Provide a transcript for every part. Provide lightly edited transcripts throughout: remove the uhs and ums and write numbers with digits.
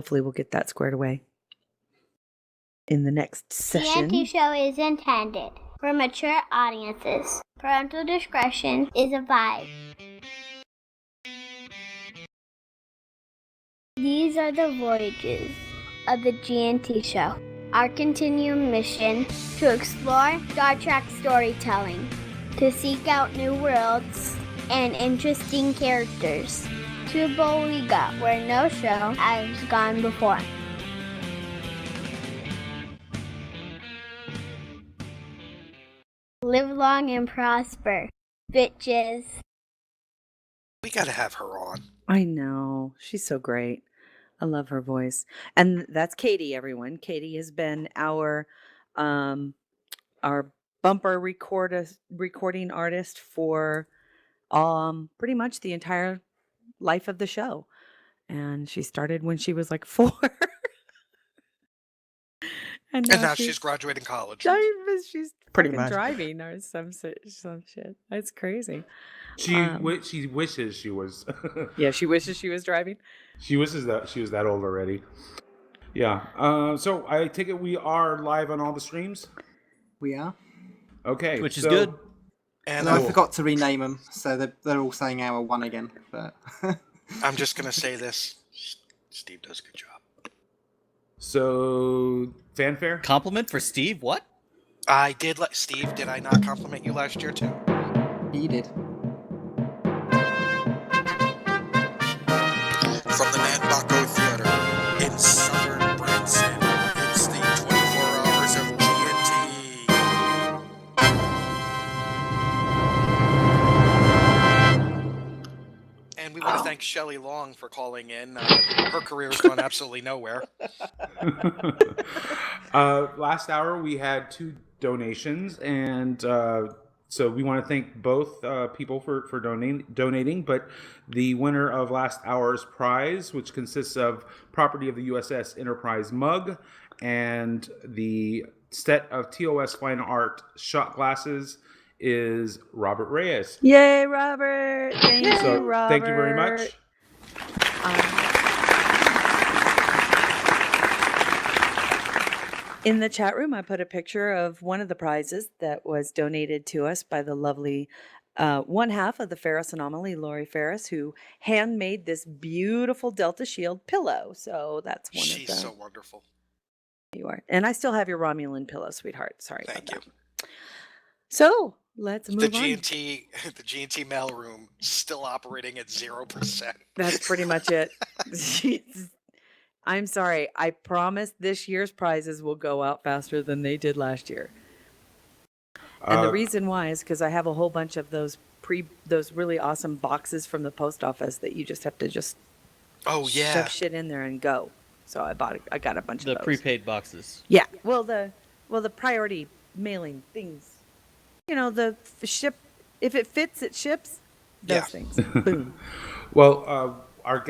Hopefully we'll get that squared away in the next session. The show is intended for mature audiences. Parental discretion is advised. These are the voyages of the GNT show. Our continuing mission to explore Star Trek storytelling, to seek out new worlds and interesting characters, to boldly go where no show has gone before. Live long and prosper, bitches. We gotta have her on. I know. She's so great. I love her voice. And that's Katie, everyone. Katie has been our bumper recording artist for pretty much the entire life of the show. And she started when she was like 4. and now she's graduating college. She's Pretty fucking much. driving or some shit. That's crazy. She wishes she was. Yeah, she wishes she was driving. She wishes that she was that old already. Yeah. So I take it we are live on all the streams? We are. Okay. Which is good. And I forgot to rename them, so they're all saying hour 1 again. But I'm just going to say this. Steve does a good job. So, fanfare? Compliment for Steve? What? I did Steve, did I not compliment you last year too? he did. From the Nanbako Theater in southern Branson, it's the 24 Hours of GNT. And we want to thank Shelley Long for calling in. Her career's gone absolutely nowhere. Last hour we had 2 donations, and so we want to thank both people for donating, but the winner of last hour's prize, which consists of property of the USS Enterprise mug and the set of TOS Fine Art shot glasses, is Robert Reyes. Yay, Robert! Thank you, Robert. Thank you very much. In the chat room, I put a picture of one of the prizes that was donated to us by the lovely one half of the Ferris Anomaly, Lori Ferris, who handmade this beautiful Delta Shield pillow. So that's one of the... She's so wonderful. You are. And I still have your Romulan pillow, sweetheart. Sorry Thank you. about that. So let's move on. The GNT mailroom still operating at 0%. That's pretty much it. I'm sorry. I promise this year's prizes will go out faster than they did last year. And the reason why is because I have a whole bunch of those really awesome boxes from the post office that you just have to shove shit in there and go. So I got a bunch of those. The prepaid boxes. Yeah. Well, the priority mailing things. You know, the ship, if it fits, it ships. Those things. Boom. Well, our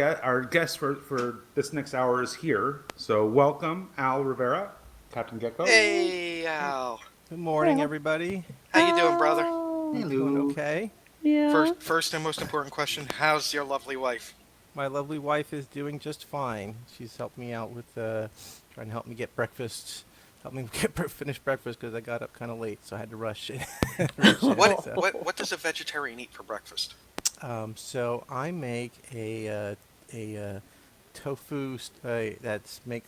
guest for this next hour is here. So welcome, Al Rivera, Captain Geko. Hey, Al. Good morning, everybody. How you doing, brother? Doing okay. Yeah. First and most important question, how's your lovely wife? My lovely wife is doing just fine. She's helped me out with trying to help me get breakfast. Help me finish breakfast because I got up kind of late, so I had to rush it. What does a vegetarian eat for breakfast? So I make a tofu that's kind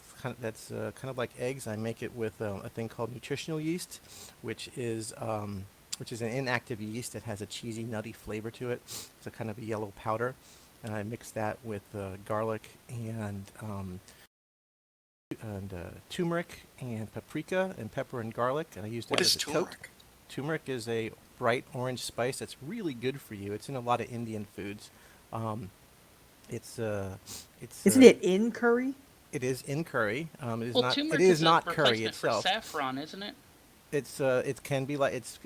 of like eggs. I make it with a thing called nutritional yeast, which is an inactive yeast that has a cheesy, nutty flavor to it. It's a kind of a yellow powder, and I mix that with garlic and turmeric and paprika and pepper and garlic, and I use that as a toque. Turmeric is a bright orange spice that's really good for you. It's in a lot of Indian foods. Isn't it in curry? It is in curry. Turmeric it is a not curry replacement itself. For saffron, isn't it? It can be like it's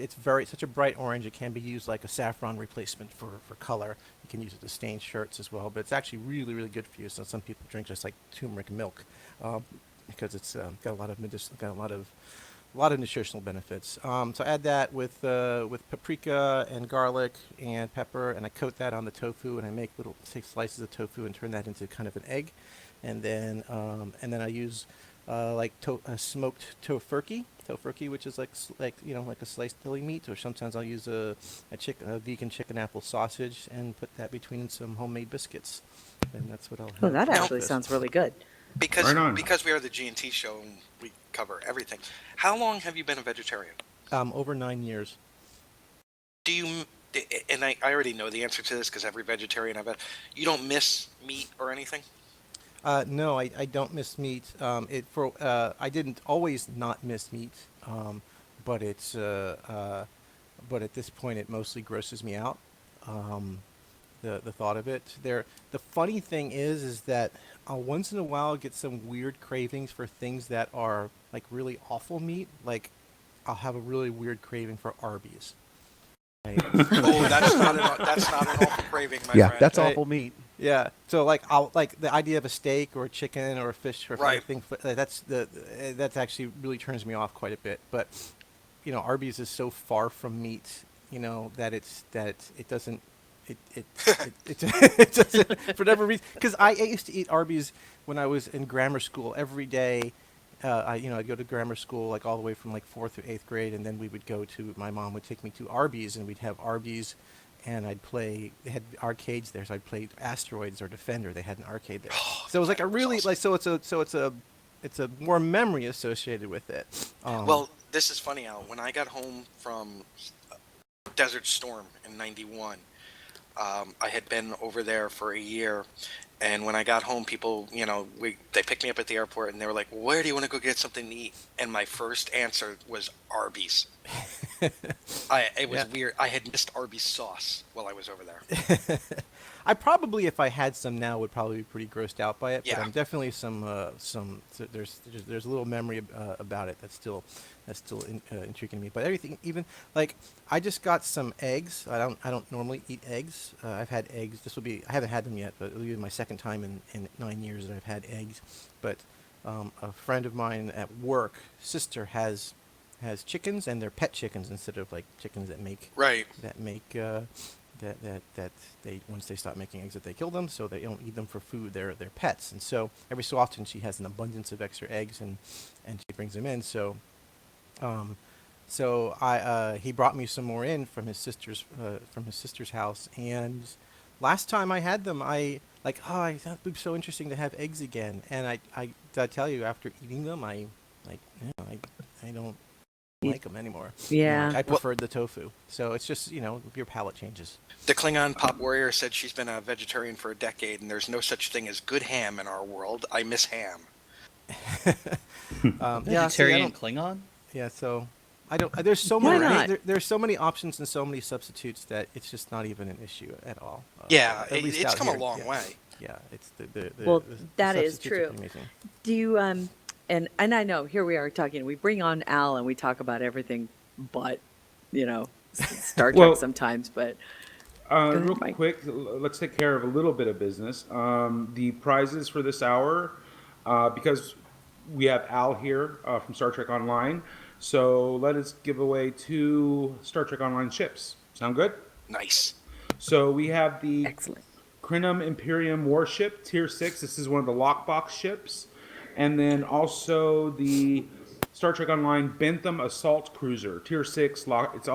such a bright orange. It can be used like a saffron replacement for color. You can use it to stain shirts as well, but it's actually really, really good for you. So some people drink just like turmeric milk because it's got a lot of nutritional benefits. So I add that with paprika and garlic and pepper, and I coat that on the tofu, and I take slices of tofu and turn that into kind of an egg. and then I use smoked tofurkey, which is like like a sliced deli meat, or sometimes I'll use a vegan chicken apple sausage and put that between some homemade biscuits, and that's what I'll have. Oh, that for actually breakfast. sounds really good. Because Right on. because we are the G&T show and we cover everything. How long have you been a vegetarian? Over 9 years. Do you? And I already know the answer to this because every vegetarian I've had. You don't miss meat or anything? No, I don't miss meat. I didn't always not miss meat, but but at this point it mostly grosses me out. The thought of it. The funny thing is that once in a while I get some weird cravings for things that are like really awful meat. Like I'll have a really weird craving for Arby's. Right? Oh, that's not an awful craving, my Yeah, friend. that's Right. awful meat. Yeah. So like I'll like the idea of a steak or a chicken or a fish or Right. anything. That's actually really turns me off quite a bit. But Arby's is so far from meat. That it doesn't. It doesn't for whatever reason. Because I used to eat Arby's when I was in grammar school every day. I'd go to grammar school like all the way from like 4th through 8th grade, and then we would go to my mom would take me to Arby's, and we'd have Arby's, and I'd play. They had arcades there, so I'd play Asteroids or Defender. They had an arcade there, so it was like a really like it's a more memory associated with it. Well, this is funny, Al. When I got home from Desert Storm in '91, I had been over there for a year. And when I got home, people, they picked me up at the airport and they were like, where do you want to go get something to eat? And my first answer was Arby's. It was weird. I had missed Arby's sauce while I was over there. I probably, if I had some now, would probably be pretty grossed out by it. But Yeah. I'm definitely there's a little memory about it that's still intriguing me. But everything, even like I just got some eggs. I don't normally eat eggs. I've had eggs. I haven't had them yet, but it'll be my second time in 9 years that I've had eggs. But a friend of mine at work, sister has chickens, and they're pet chickens instead of like chickens that make Right. that they once they stop making eggs that they kill them, so they don't eat them for food. They're pets, and so every so often she has an abundance of extra eggs, and she brings them in. So he brought me some more in from his sister's house, and last time I had them, I thought it would be so interesting to have eggs again, and I tell you, after eating them, I don't like them anymore. Yeah. I preferred the tofu. So it's just, your palate changes. The Klingon Pop Warrior said she's been a vegetarian for a decade, and there's no such thing as good ham in our world. I miss ham. Vegetarian Klingon? Yeah, so I don't. There's so Why many. not? There's so many options and so many substitutes that it's just not even an issue at all. Yeah, at least it's out come here, a long yeah. way. Yeah, it's the Well, the that is substitutes are true. pretty amazing. Do you and I know here we are talking. We bring on Al and we talk about everything, but Star Trek Well, sometimes. But ahead, Real Mike. quick, let's take care of a little bit of business. The prizes for this hour, because we have Al here from Star Trek Online, so let us give away 2 Star Trek Online ships. Sound good? Nice. So we have the Excellent. Crinum Imperium warship, Tier 6. This is one of the lockbox ships. And then also the Star Trek Online Bentham Assault Cruiser, Tier 6. Let's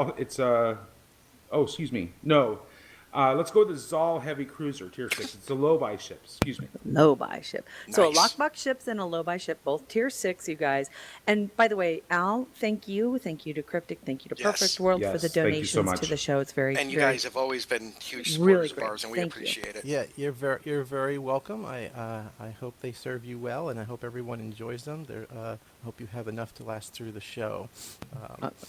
go with the Zal Heavy Cruiser, Tier 6. It's a low-buy ship, excuse me. Low buy ship. So a Nice. lockbox ships and a low buy ship, both tier 6, you guys. And by the way, Al, thank you to Cryptic, thank you to Yes. Perfect World for the Yes, thank you so donations much. to the show. It's very And you very- guys have always been huge Really supporters of great. ours, and we Thank you. appreciate it. Yeah, you're very welcome. I hope they serve you well, and I hope everyone enjoys them. I hope you have enough to last through the show.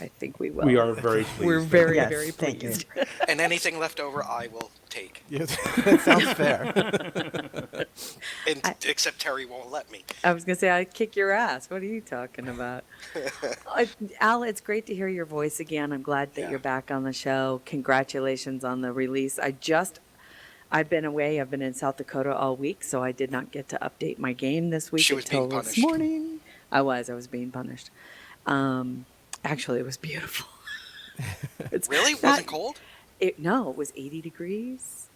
I think we will. We are very pleased. We're very Yes, very thank you. pleased. And anything left over, I will take. Yeah, that sounds fair. Except Terry won't let me. I was gonna say I'd kick your ass. What are you talking about? Al, it's great to hear your voice again. I'm glad that Yeah. you're back on the show. Congratulations on the release. I've been away. I've been in South Dakota all week, so I did not get to update my game this week She was being until this punished. morning. I was being punished. Actually, it was beautiful. It's Really? not- Wasn't cold? No, it was 80 degrees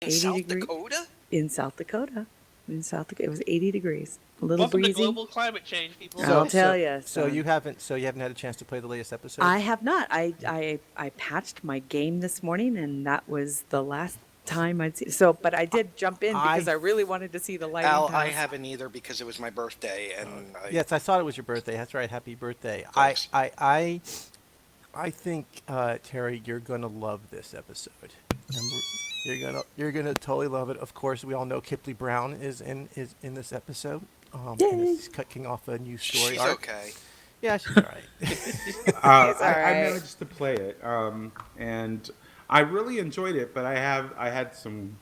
In 80 South degree- Dakota? in South Dakota. in South Dakota. It was 80 degrees, a little Welcome to breezy. global climate change, people. I'll tell you. So you haven't had a chance to play the latest episode? I have not. I patched my game this morning, and that was the last time I'd see. So, but I did jump in because I really wanted to see the lighting Al, pass. I haven't either because it was my birthday, and Yes, I thought it was your birthday. That's right. Happy birthday. Thanks. I think Terry, you're gonna love this episode. You're gonna totally love it. Of course, we all know Kipley Brown is in this episode. And it's kicking off a new story she's arc. okay. Yeah, she's all right. I managed to play it, and I really enjoyed it. But I had some.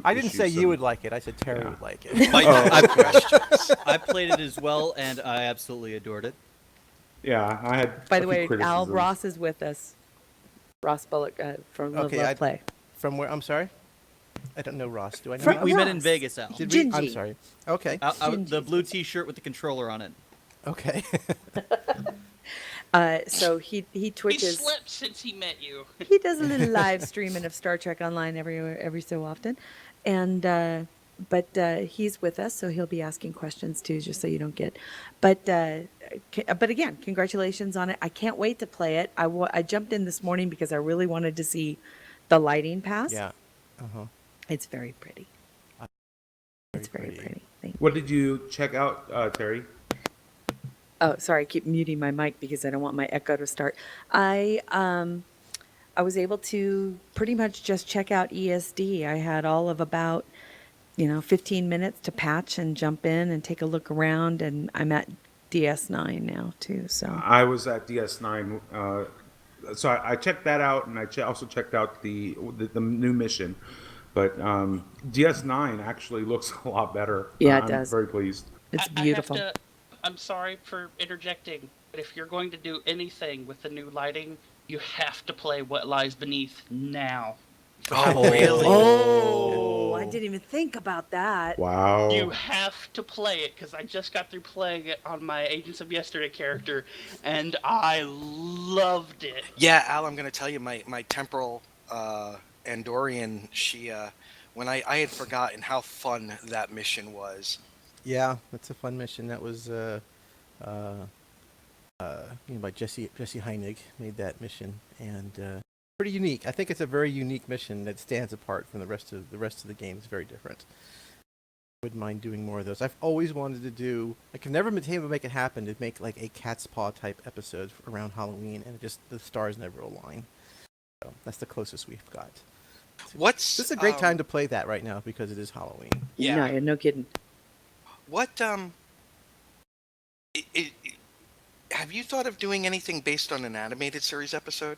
I didn't issues, say you some- would like it. I said Terry would like it. I played it as well, and I absolutely adored it. Yeah, I had. By a the few way, Al criticisms. Ross is with us. Ross Bullock from Love Okay, Love Play. From where? I'm sorry. I don't know Ross. Do I know? From- Ross? We met in Ross. Vegas, Al. Did we? I'm Gingy. sorry. Okay. The blue T-shirt with the controller on it. Okay. So he He twitches. slept since he met you. He does a little live streaming of Star Trek Online every so often, and but he's with us, so he'll be asking questions too, just so you don't get. But again, congratulations on it. I can't wait to play it. I jumped in this morning because I really wanted to see the lighting pass. Yeah. Uh-huh. It's very pretty. It's very pretty. Thank you. What did you check out, Terry? Oh, sorry, I keep muting my mic because I don't want my echo to start. I was able to pretty much just check out ESD. I had all of about 15 minutes to patch and jump in and take a look around, and I'm at DS9 now too. So I was at DS9, so I checked that out, and I also checked out the new mission. But DS9 actually looks a lot better. Yeah, it I'm does. very pleased. it's beautiful. I'm sorry for interjecting, but if you're going to do anything with the new lighting, you have to play What Lies Beneath now. Oh, really? Oh, I didn't even think about that. Wow. You have to play it, because I just got through playing it on my Agents of Yesterday character, and I loved it. Yeah, Al, I'm going to tell you, my temporal Andorian, she, when I had forgotten how fun that mission was. Yeah, that's a fun mission. That was by Jesse Heinig made that mission, and pretty unique. I think it's a very unique mission that stands apart from the rest of the game. It's very different. Wouldn't mind doing more of those. I've always wanted to do. I've never been able to make it happen to make like a Cat's Paw type episode around Halloween, and the stars never align. So that's the closest we've got. What's This is a great time to play that right now because it is Halloween. Yeah. No kidding. What have you thought of doing anything based on an animated series episode?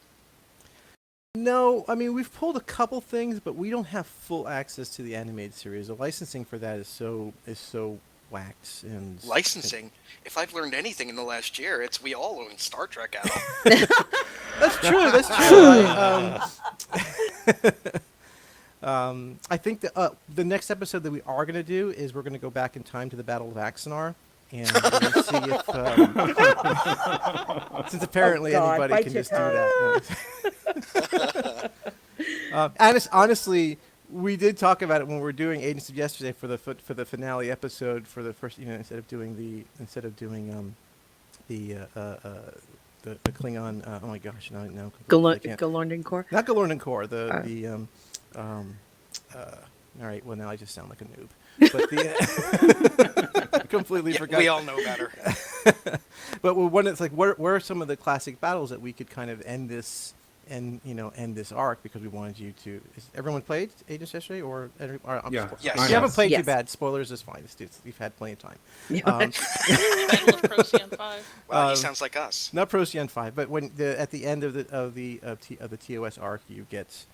No, I mean we've pulled a couple things, but we don't have full access to the animated series. The licensing for that is so wax and Licensing. If I've learned anything in the last year, it's we all own Star Trek, Al. That's true. That's true. I think that the next episode that we are going to do is we're going to go back in time to the Battle of Axanar, and we're going to see if, since apparently anybody can just do that. Honestly, we did talk about it when we were doing Agents of Yesterday for the finale episode for the first, instead of doing the Klingon. Oh my gosh, no. Galorndon Core. Not Galorndon Core. All right. Well, now I just sound like a noob. But I completely forgot. We all know better. But one, it's like, where are some of the classic battles that we could kind of end this arc, because we wanted you to. Is everyone played Agents yesterday, or Yeah. Yes. If you haven't played, Yes. too bad. Spoilers is fine. You've had plenty of time. Battle of Procyon 5. Wow, he sounds like us. Not Procyon 5, but when at the end of the TOS arc, you get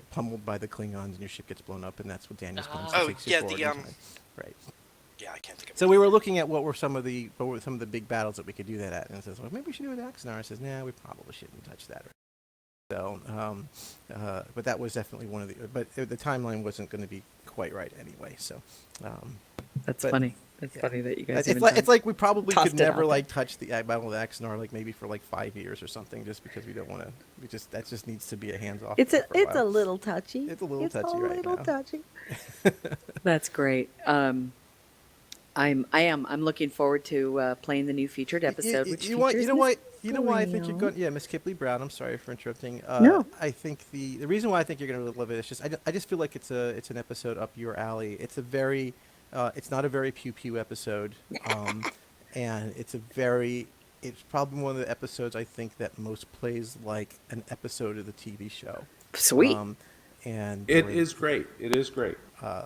pummeled by the Klingons and your ship gets blown up, and that's what Daniel's comes Oh, takes you yeah, forward the, in time. Right. Yeah, I can't think of So we were looking at what were some of the big battles that we could do that at, and it says, well, maybe we should do it at Axanar. I says, nah, we probably shouldn't touch that. So, but that was definitely one of the. But the timeline wasn't going to be quite right anyway. So, That's funny. It's funny that you guys. It's like we probably tossed could it out never there. like touch the Battle of Axanar like maybe for like 5 years or something, just because we don't want to. That just needs to be a hands off. It's for a a while. little touchy. It's a little touchy right now. Touchy. That's great. I'm looking forward to playing the new featured episode, which You know why I think you're Squirrel. going. Yeah, Miss Kipley Brown. I'm sorry for interrupting. No. I think the reason why I think you're going to love it is just I just feel like it's an episode up your alley. It's a very it's not a very pew pew episode, and it's probably one of the episodes I think that most plays like an episode of the TV show. Sweet. And It is great. It is great.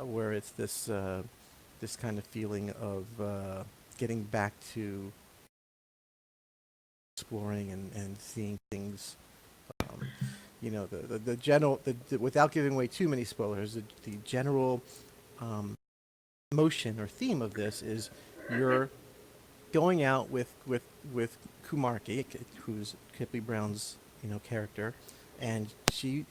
where it's this kind of feeling of getting back to exploring and seeing things. The general, without giving away too many spoilers, the general motion or theme of this is you're going out with Kumarki, who's Kipley Brown's character, and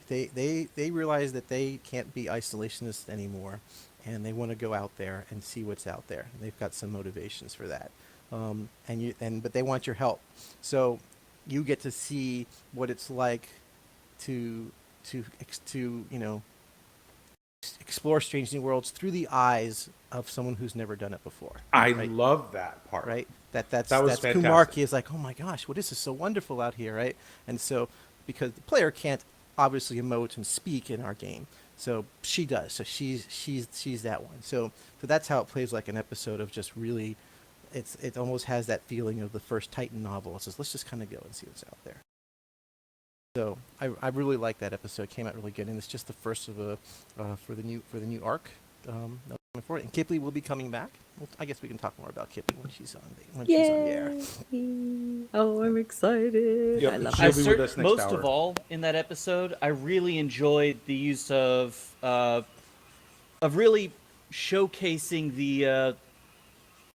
they realize that they can't be isolationists anymore, and they want to go out there and see what's out there. And they've got some motivations for that, but they want your help. So you get to see what it's like to explore strange new worlds through the eyes of someone who's never done it before. I right? love that part. Right? That was That's fantastic. Kumarki is like, oh my gosh, this is so wonderful out here, right? And so, because the player can't obviously emote and speak in our game, so she does. So she's that one. So that's how it plays like an episode of just really, it almost has that feeling of the first Titan novel. It says, let's just kind of go and see what's out there. So I really like that episode. It came out really good, and it's just the first of for the new arc. Coming forward. And Kipley will be coming back. Well, I guess we can talk more about Kipley when she's on the air. Oh, I'm excited. Yep. I love She'll it. be with us next Most hour. of all, in that episode, I really enjoyed the use of really showcasing the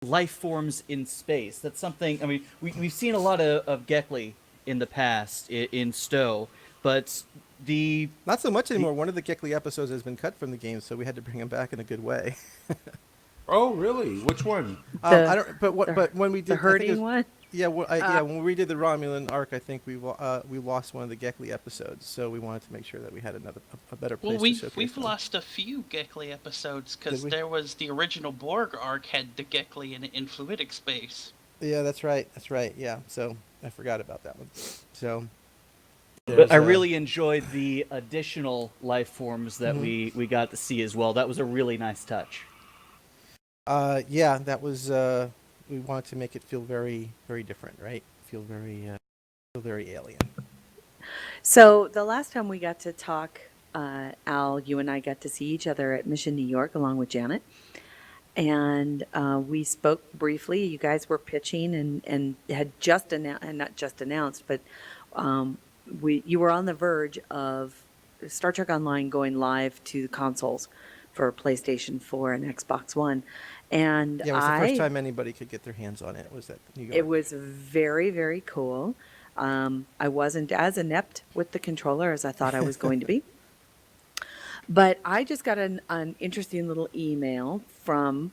life forms in space. That's something. I mean, we've seen a lot of Gekli in the past in STO, but Not so much anymore. One of the Gekli episodes has been cut from the game, so we had to bring him back in a good way. Oh, really? Which one? I don't. But when we did The I think it herding was- one? Yeah, when we did the Romulan arc, I think we lost one of the Gekli episodes, so we wanted to make sure that we had a better place Well, to showcase we've them. lost a few Gekli episodes because Did we? there was the original Borg arc had the Gekli in fluidic space. Yeah, that's right. Yeah, so I forgot about that one. So, But I really enjoyed the additional life forms that we got to see as well. That was a really nice touch. yeah, that was. We wanted to make it feel very, very different, right? Feel very alien. So the last time we got to talk, Al, you and I got to see each other at Mission New York along with Janet. And we spoke briefly. You guys were pitching and had just announced, and not just announced, but you were on the verge of Star Trek Online going live to the consoles for PlayStation 4 and Xbox One. And Yeah, it was the first time anybody could get their hands on it. Was at New York. it was very, very cool. I wasn't as inept with the controller as I thought I was going to be. But I just got an interesting little email from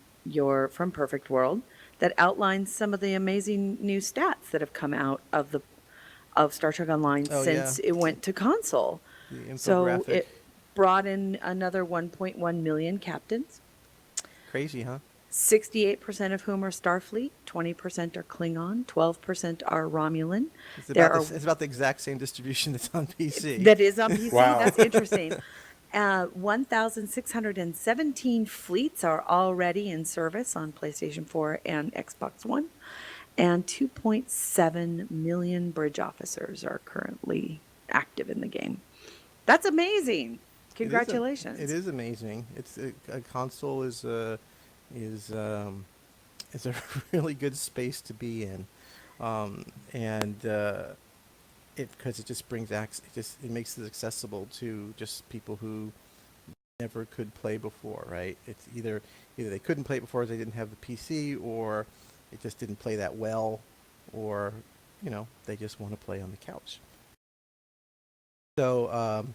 Perfect World that outlines some of the amazing new stats that have come out of Star Trek Online since it went to console. The So infographic. it brought in another 1.1 million captains. Crazy, huh? 68% of whom are Starfleet, 20% are Klingon, 12% are Romulan. It's about the exact same distribution that's on PC. That is on PC. Wow. That's interesting. 1,617 fleets are already in service on PlayStation 4 and Xbox One, and 2.7 million bridge officers are currently active in the game. That's amazing. Congratulations. It is amazing. It's a console is a really good space to be in, because it just brings it makes it accessible to just people who never could play before, right? It's either they couldn't play it before, they didn't have the PC, or it just didn't play that well, or they just want to play on the couch. So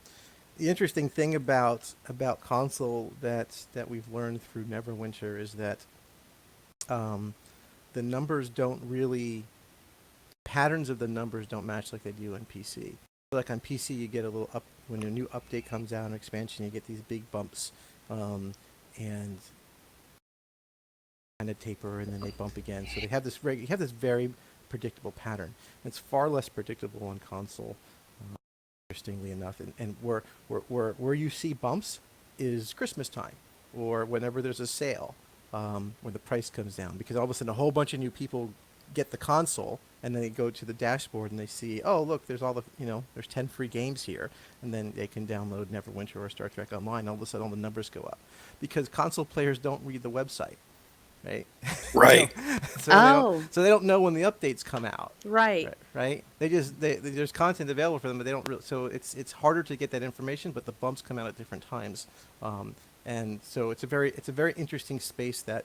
the interesting thing about console that we've learned through Neverwinter is that the numbers don't really, patterns of the numbers don't match like they do on PC. Like on PC, you get a little up when a new update comes out, an expansion, you get these big bumps, and kind of taper, and then they bump again. So they have this you have this very predictable pattern. It's far less predictable on console, interestingly enough. And where you see bumps is Christmas time, or whenever there's a sale, when the price comes down, because all of a sudden a whole bunch of new people get the console, and then they go to the dashboard and they see, oh look, there's all the, there's 10 free games here, and then they can download Neverwinter or Star Trek Online. All of a sudden all the numbers go up because console players don't read the website, right? Right. So they don't know when the updates come out. Right. Right. There's content available for them, but they don't really. So it's harder to get that information, but the bumps come out at different times, and so it's a very interesting space that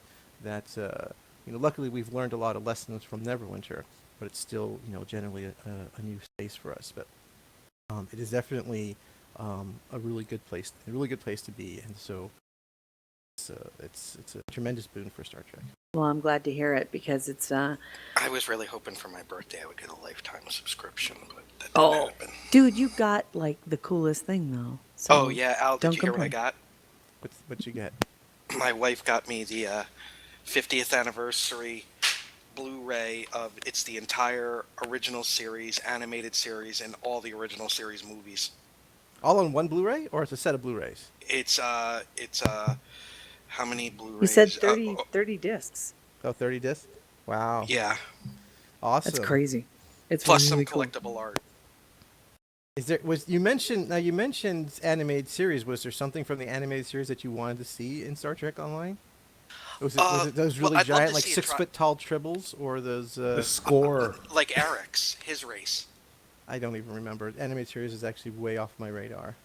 luckily we've learned a lot of lessons from Neverwinter, but it's still generally a new space for us. But it is definitely a really good place to be, and so it's a tremendous boon for Star Trek. Well, I'm glad to hear it because it's I was really hoping for my birthday I would get a lifetime subscription, but that didn't happen. Dude, you got like the coolest thing though. So Oh yeah, Al, did you hear what I got? What you get? My wife got me the 50th anniversary Blu-ray of the entire original series, animated series, and all the original series movies. All on one Blu-ray, or it's a set of Blu-rays? It's how many Blu-rays? You said 30 discs. Oh, 30 discs? Wow. Yeah. Awesome. That's crazy. It's Plus really some cool. collectible art. You mentioned animated series. Was there something from the animated series that you wanted to see in Star Trek Online? Was it those really I'd love giant, to like see 6 foot tall tribbles, or those? The score. Like Eric's, his race. I don't even remember. Animated series is actually way off my radar.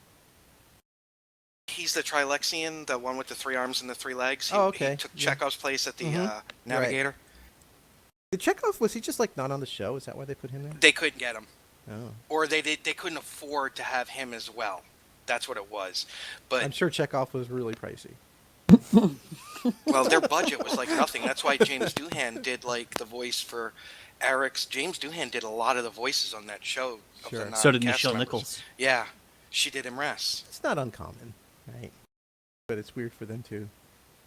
He's the Trilexian, the one with the 3 arms and the 3 legs. He, Okay. He took Chekhov's place at the Navigator. Did Chekhov, was he just like not on the show? Is that why they put him there? They couldn't get him. Oh. Or they couldn't afford to have him as well. That's what it was. But I'm sure Chekhov was really pricey. well, their budget was like nothing. That's why James Doohan did like the voice for Eric's. James Doohan did a lot of the voices on that show. Sure. Of the So did cast Nichelle members. Nichols. Yeah, she did Imress. It's not uncommon, right? But it's weird for them too.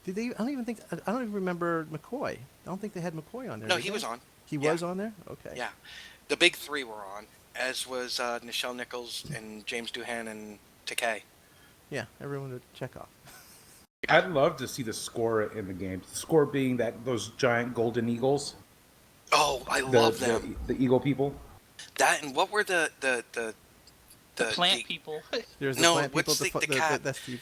Did they? I don't even remember McCoy. I don't think they had McCoy on there. No, did he they? was on. He Yeah. was on there. Okay. Yeah, the big 3 were on, as was Nichelle Nichols and James Doohan and Takei. Yeah. Everyone would Chekhov. I'd love to see the score in the game. The score being those giant golden eagles. Oh, I love them. The eagle people. That and what were the Plant people. There's No, plant what's people, the cat? That's the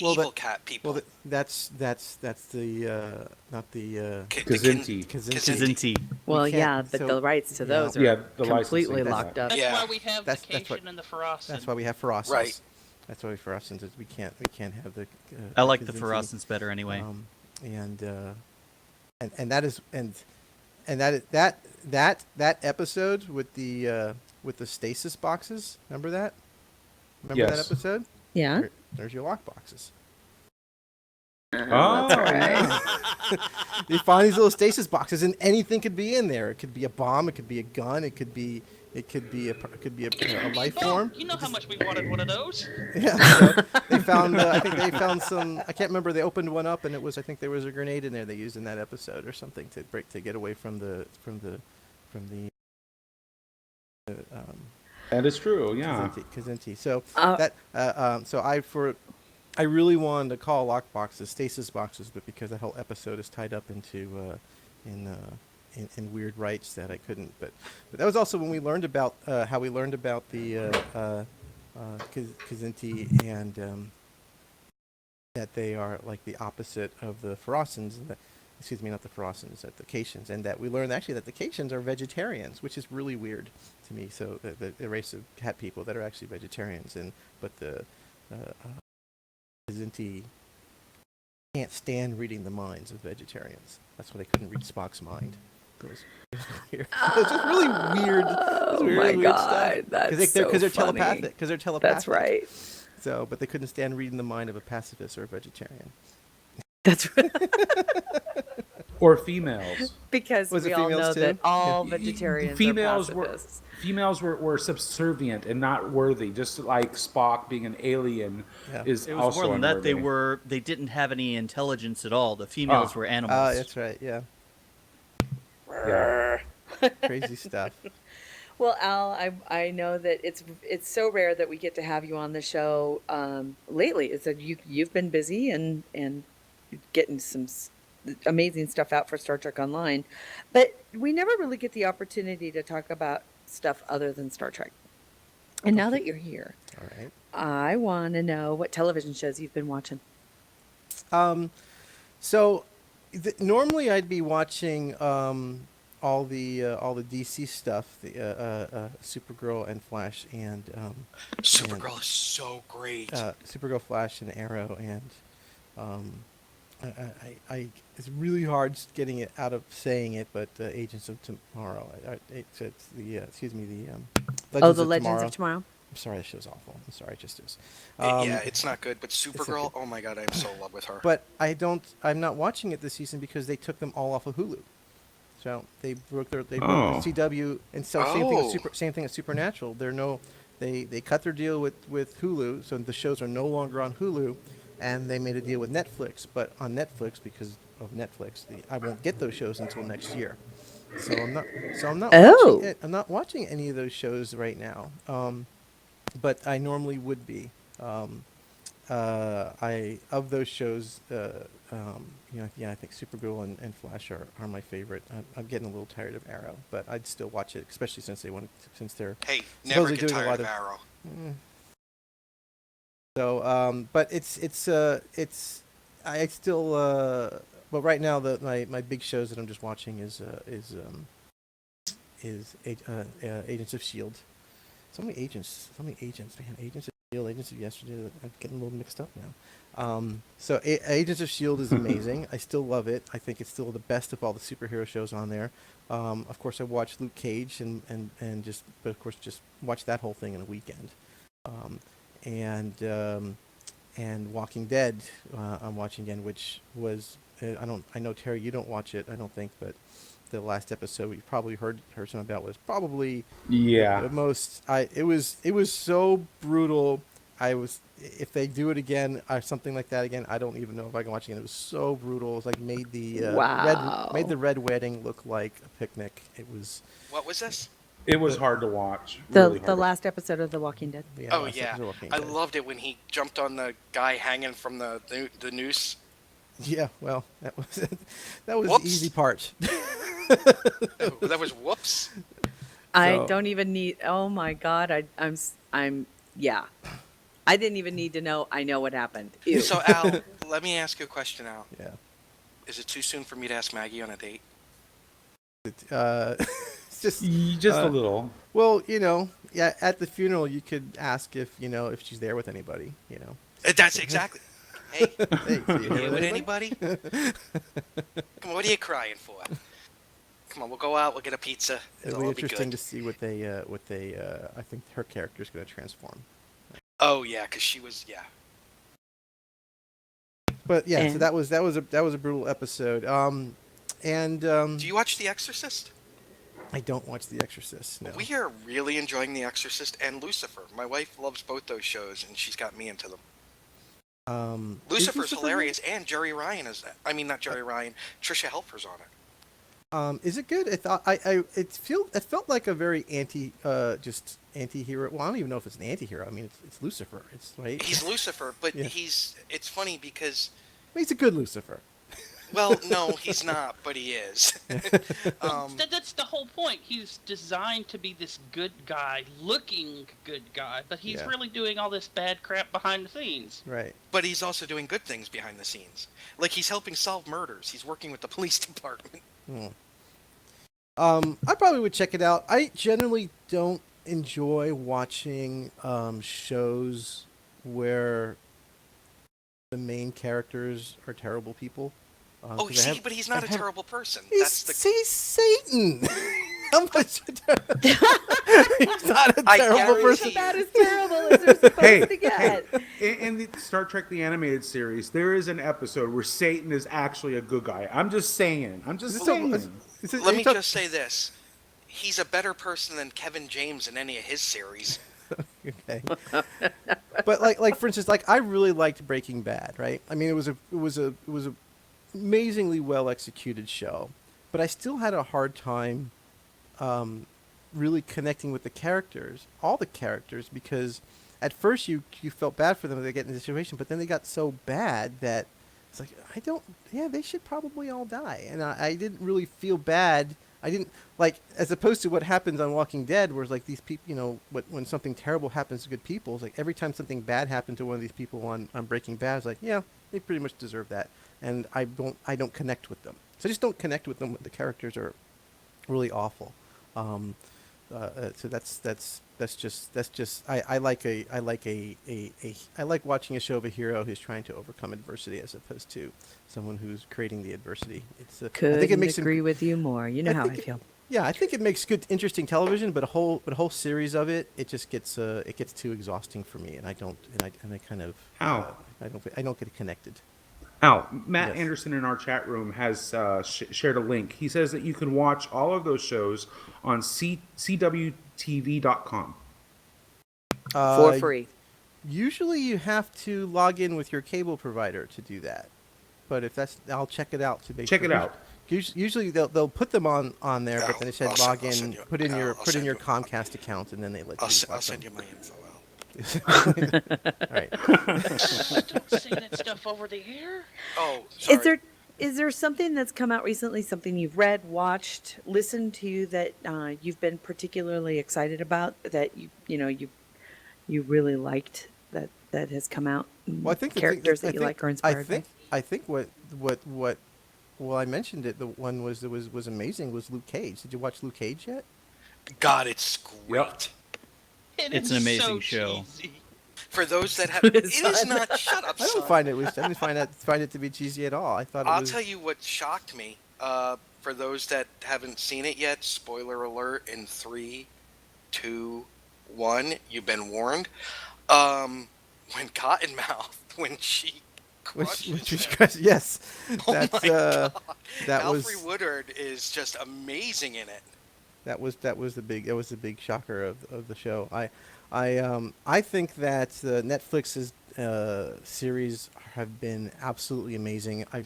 well, evil cat people? well, that's the not the Kazinti. Kazinti. Well, can't- yeah, but so- the rights to those Yeah, are the completely licensing. locked up. That's Yeah. why we have That's the what- Cation and the Ferocin. That's why we have Ferocins. Right. That's why Ferocins is we can't have the. I like the Kazinti. Ferocins better anyway. And that episode with the stasis boxes. Remember that? Remember that Yes. episode? Yeah. There's your lock boxes. Oh, That's all right. yeah. You find these little stasis boxes, and anything could be in there. It could be a bomb. It could be a gun. It could be a life form. You know how much we wanted one of those. Yeah, so they found. I think they found some. I can't remember. They opened one up, and I think there was a grenade in there they used in that episode or something to get away from the. That is true. Yeah. Kazinti. So I really wanted to call lockboxes stasis boxes, but because the whole episode is tied up into in weird rights that I couldn't. But that was also when we learned about how we learned about the Kazinti and that they are like the opposite of the Ferocins. Excuse me, not the Ferocins, the Cations, and that we learned actually that the Cations are vegetarians, which is really weird to me. So the race of cat people that are actually vegetarians, but the Kazinti can't stand reading the minds of vegetarians. That's why they couldn't read Spock's mind. It was weird. It's just really weird. Oh my God, that's so they're funny. telepathic. Because they're telepathic. That's right. So, but they couldn't stand reading the mind of a pacifist or a vegetarian. That's right. Or females. because Was it we all females know too? that all Y- vegetarians females are were pacifists. females were subservient and not worthy. Just like Spock being an alien Yeah. is It was also more than that. unworthy. They didn't have any intelligence at all. The females were animals. That's right. Yeah. Yeah. Crazy stuff. Well, Al, I know that it's so rare that we get to have you on the show lately. It's that you've been busy and getting some amazing stuff out for Star Trek Online, but we never really get the opportunity to talk about stuff other than Star Trek. And now that you're here, All right. I want to know what television shows you've been watching. So normally I'd be watching all the DC stuff, the Supergirl and Flash and Supergirl is so great. Supergirl, Flash, and Arrow, and I it's really hard getting it out of saying it, but Agents of Tomorrow. It's the Legends The of Legends Tomorrow. of Tomorrow. I'm sorry, that show's awful. I'm sorry, it just is. Yeah, it's not good. But Supergirl, okay. oh my god, I'm so in love with her. But I'm not watching it this season because they took them all off of Hulu. So they broke the CW, and so same thing as Supernatural. They cut their deal with Hulu, so the shows are no longer on Hulu, and they made a deal with Netflix. But on Netflix, because of Netflix, I won't get those shows until next year. So I'm not I'm not watching any of those shows right now. But I normally would be. Of those shows, I think Supergirl and Flash are my favorite. I'm getting a little tired of Arrow, but I'd still watch it, especially since they're Hey, never supposedly get doing a tired lot of Arrow. So, but I still. But right now, my big shows that I'm just watching is Agents of Shield. So many agents, man. Agents of S.H.I.E.L.D., Agents of Yesterday. I'm getting a little mixed up now. So Agents of S.H.I.E.L.D. is amazing. I still love it. I think it's still the best of all the superhero shows on there. Of course, I watched Luke Cage but of course just watched that whole thing in a weekend. And Walking Dead, I'm watching again, which was I know Terry, you don't watch it, I don't think, but the last episode you probably heard something about was probably the most. It was so brutal. If they do it again or something like that again, I don't even know if I can watch it again. It was so brutal. It was like made the red wedding look like a picnic. It was. What was this? It was hard to watch. The Really hard to last episode of The Walking Dead. Oh yeah, I loved it when he jumped on the guy hanging from the noose. Yeah, well, that was the Whoops. easy part. That was whoops. I don't even need. Oh my God! I'm. Yeah. I didn't even need to know. I know what happened. Ew. So Al, let me ask you a question, Al. Yeah. Is it too soon for me to ask Maggie on a date? It's just a little. Well, yeah. At the funeral, you could ask if she's there with anybody. That's exactly. Hey, Hey, you with anybody? Come on, what are you crying for? Come on, we'll go out. We'll get a pizza. It'll It'll be all be interesting good. to see what they. I think her character's going to transform. Oh yeah, because she was But yeah, so And- that was a brutal episode. Do you watch The Exorcist? I don't watch The Exorcist. No. We are really enjoying The Exorcist and Lucifer. My wife loves both those shows, and she's got me into them. Is Lucifer's Lucifer hilarious, and Jerry Ryan is. I mean, not Jerry Ryan. Trisha Helfer's on it. Is it good? It felt like a very anti-hero. Well, I don't even know if it's an anti-hero. I mean, it's Lucifer. It's right. He's Lucifer, but Yeah. It's funny because. He's a good Lucifer. Well, no, he's not, but he is. That's the whole point. He's designed to be this good guy, looking good guy, but he's Yeah. really doing all this bad crap behind the scenes. Right. But he's also doing good things behind the scenes. Like, he's helping solve murders. He's working with the police department. I probably would check it out. I generally don't enjoy watching shows where the main characters are terrible people. But he's not a terrible person. He's Satan. How much? He's not a I terrible guarantee person. you. That is terrible as they're supposed Hey, to get. in the Star Trek the animated series, there is an episode where Satan is actually a good guy. I'm just saying. Let me just say this. He's a better person than Kevin James in any of his series. Okay. But like for instance, like I really liked Breaking Bad, right? I mean, it was a amazingly well executed show, but I still had a hard time really connecting with the characters, all the characters, because at first you felt bad for them when they get in the situation, but then they got so bad that it's like they should probably all die, and I didn't really feel bad. I didn't like, as opposed to what happens on Walking Dead, where it's like these people, you know, when something terrible happens to good people, it's like every time something bad happened to one of these people on Breaking Bad, it's like, yeah, they pretty much deserve that, and I don't connect with them. So I just don't connect with them when the characters are really awful. So that's just I like watching a show of a hero who's trying to overcome adversity as opposed to someone who's creating the adversity. I think it makes agree with you more. You know how I feel. Yeah, I think it makes good, interesting television, but a whole series of it, it just gets too exhausting for me, and I kind of I don't get connected. Al, Matt Yes. Anderson in our chat room has shared a link. He says that you can watch all of those shows on cwtv.com. For free. Usually you have to log in with your cable provider to do that. But if that's, I'll check it out to make Check sure. it out. Usually they'll put them on there, but then it said I'll log send in, you- put in your I'll send you- Comcast account, and then they let you. I'll watch send them. you my info out. All right. Don't say that stuff over the air. Oh, sorry. Is there something that's come out recently, something you've read, watched, listened to that you've been particularly excited about, that you really liked, that has come out? Well, I think characters that you like or inspired by. I think what well, I mentioned it. The one that was amazing was Luke Cage. Did you watch Luke Cage yet? God, it's great. It's an amazing show. cheesy. For those that have, it is not. Shut up, I son. don't find it. I didn't find it to be cheesy at all. I thought I'll it was. tell you what shocked me. For those that haven't seen it yet, spoiler alert in 3, 2, 1. You've been warned. When Cottonmouth, when she crushes him. Yes, Oh that's my God. that Alfre was Woodard is just amazing in it. that was the big shocker of the show. I think that Netflix's series have been absolutely amazing. I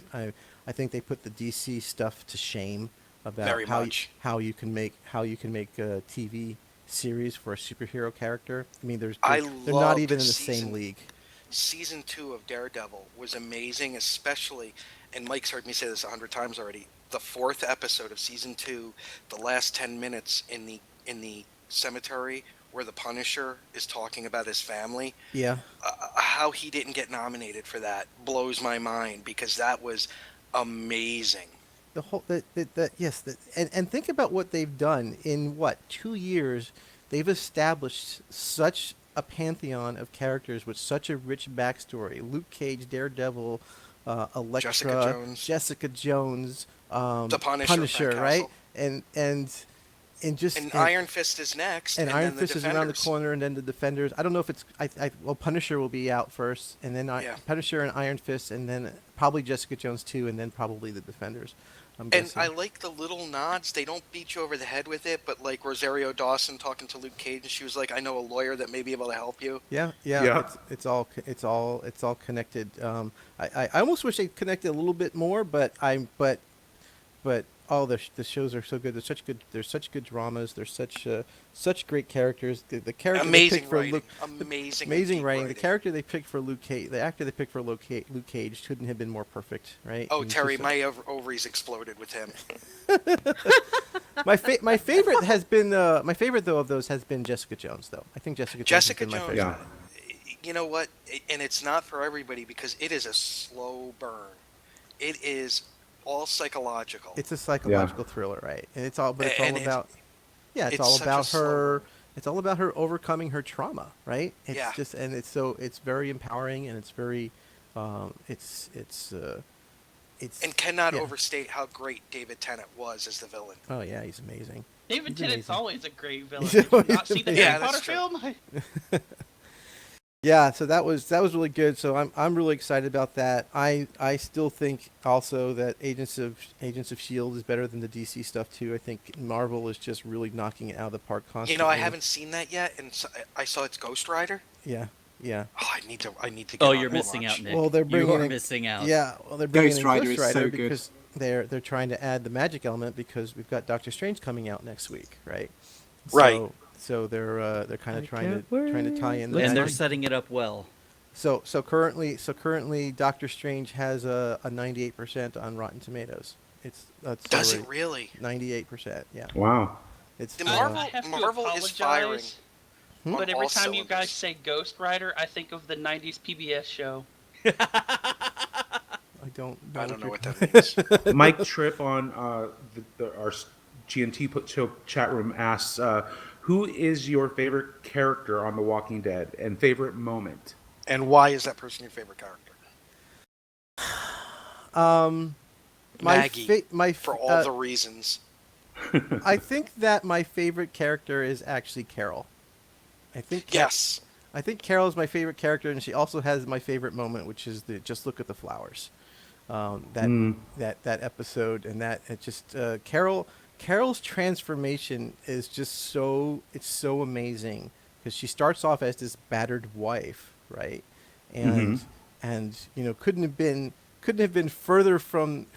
think they put the DC stuff to shame about Very how much. you can make a TV series for a superhero character. I mean, they're not loved even in the same league. Season 2 of Daredevil was amazing, especially, and Mike's heard me say this 100 times already, the 4th episode of Season 2, the last 10 minutes in the cemetery where the Punisher is talking about his family. Yeah. How he didn't get nominated for that blows my mind, because that was amazing. The whole and think about what they've done in 2 years. They've established such a pantheon of characters with such a rich backstory. Luke Cage, Daredevil, Elektra, Jessica Jones, The Punisher, Frank right? Castle. And Iron Fist is next. And Iron then Fist the is around the Defenders. corner, and then the Defenders. I don't know if it's Punisher will be out first, and then Punisher and Iron Fist, and then probably Jessica Jones too, and then probably the Defenders. I'm And guessing. I like the little nods. They don't beat you over the head with it, but like Rosario Dawson talking to Luke Cage, and she was like, "I know a lawyer that may be able to help you." Yeah. Yeah. It's all connected. I almost wish they connected a little bit more, but the shows are so good. There's such good dramas. There's such great characters. The character they Amazing picked for writing. Luke, Amazing writing. The character they picked for Luke Cage, the actor they picked for Luke Cage couldn't have been more perfect, right? Oh, He's Terry, just- my ovaries exploded with him. my favorite has been my favorite though of those has been Jessica Jones though. I think Jessica Jones has been my Jones. favorite. Yeah. You know what? And it's not for everybody, because it is a slow burn. It is all psychological. It's a psychological thriller, right? And it's all it's about it's it's all such a about slow her. burn. It's all about her overcoming her trauma, right? It's Yeah. it's very empowering, and it's very And cannot yeah. overstate how great David Tennant was as the villain. Oh yeah, he's amazing. David He's Tennant's amazing. always a great villain. He's Did you always not see the amazing. Harry Yeah, that's Potter true. film? Yeah, so that was really good. So I'm really excited about that. I still think also that Agents of Shield is better than the DC stuff too. I think Marvel is just really knocking it out of the park constantly. You know, I haven't seen that yet, and I saw it's Ghost Rider. Yeah. Oh, I need to get Oh, on you're and missing watch. out, Nick. Well, they're you bringing are in- missing out. Yeah, well, they're bringing Ghost in Rider Ghost is Rider so good. because they're trying to add the magic element because we've got Doctor Strange coming out next week, right? Right. So they're kind of I trying can't to tie in the And they're magic. setting it up well. So currently Doctor Strange has a 98% on Rotten Tomatoes. Does it really? 98%? Yeah. Wow. It's The I Marvel- have to Marvel is apologize, firing. but on every all time you guys cylinders. say Ghost Rider, I think of the '90s PBS show. I don't know what what you're- that means. Mike Tripp on our GNT chat room asks, who is your favorite character on The Walking Dead and favorite moment? And why is that person your favorite character? Maggie, for all the reasons. I think that my favorite character is actually Carol. I think Yes. I think Carol is my favorite character, and she also has my favorite moment, which is the "Just Look at the Flowers." That episode, and that it just Carol's transformation is just so amazing because she starts off as this battered wife, right? And couldn't have been further from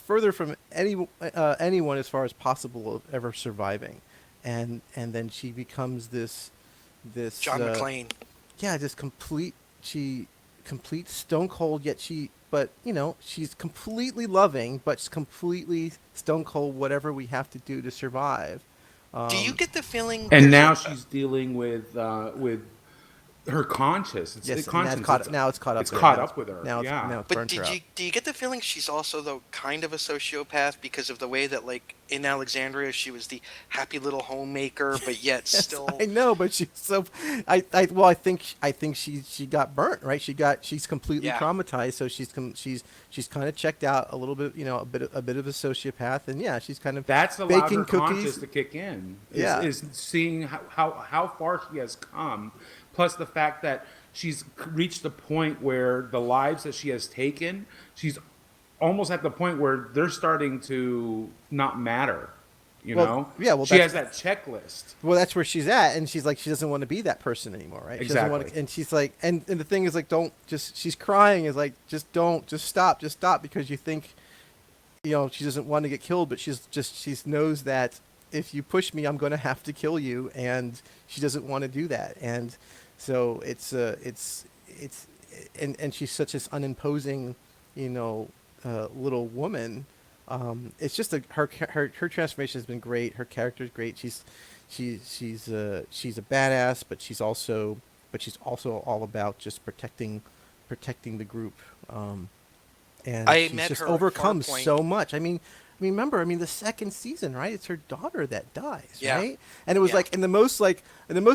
anyone as far as possible of ever surviving, and then she becomes this John McClane. Yeah, just complete stone cold, yet she's completely loving, but she's completely stone cold whatever we have to do to survive. Do you get the feeling? And there's now a- she's dealing with her conscience. It's Yes, conscience. now it's caught up. It's with caught her. up with her. Now yeah. it's But burnt her out. do you get the feeling she's also though kind of a sociopath because of the way that like in Alexandria she was the happy little homemaker, but yet Yes, still. I know, but she's so. I think she got burnt, right? She's completely Yeah. traumatized, so she's kind of checked out a little bit, a bit of a sociopath, and yeah, she's kind of That's allowed baking her cookies. conscience to kick in. Yeah. Is seeing how far she has come, plus the fact that she's reached the point where the lives that she has taken, she's almost at the point where they're starting to not matter. You Well, know? yeah, well, she has that checklist. Well, that's where she's at, and she's like, she doesn't want to be that person anymore, right? She doesn't want to, Exactly. and she's like, and the thing is like, she's crying, is like, just stop, because you think, she doesn't want to get killed, but she knows that if you push me, I'm going to have to kill you, and she doesn't want to do that, and so it's and she's such this unimposing, little woman. It's just her transformation has been great. Her character is great. She's a badass, but she's also all about just protecting the group. And I she's met just her at overcome Farpoint. so much. I mean, remember, the second season, right? It's her daughter that dies, Yeah. right? And it was Yeah. like in the most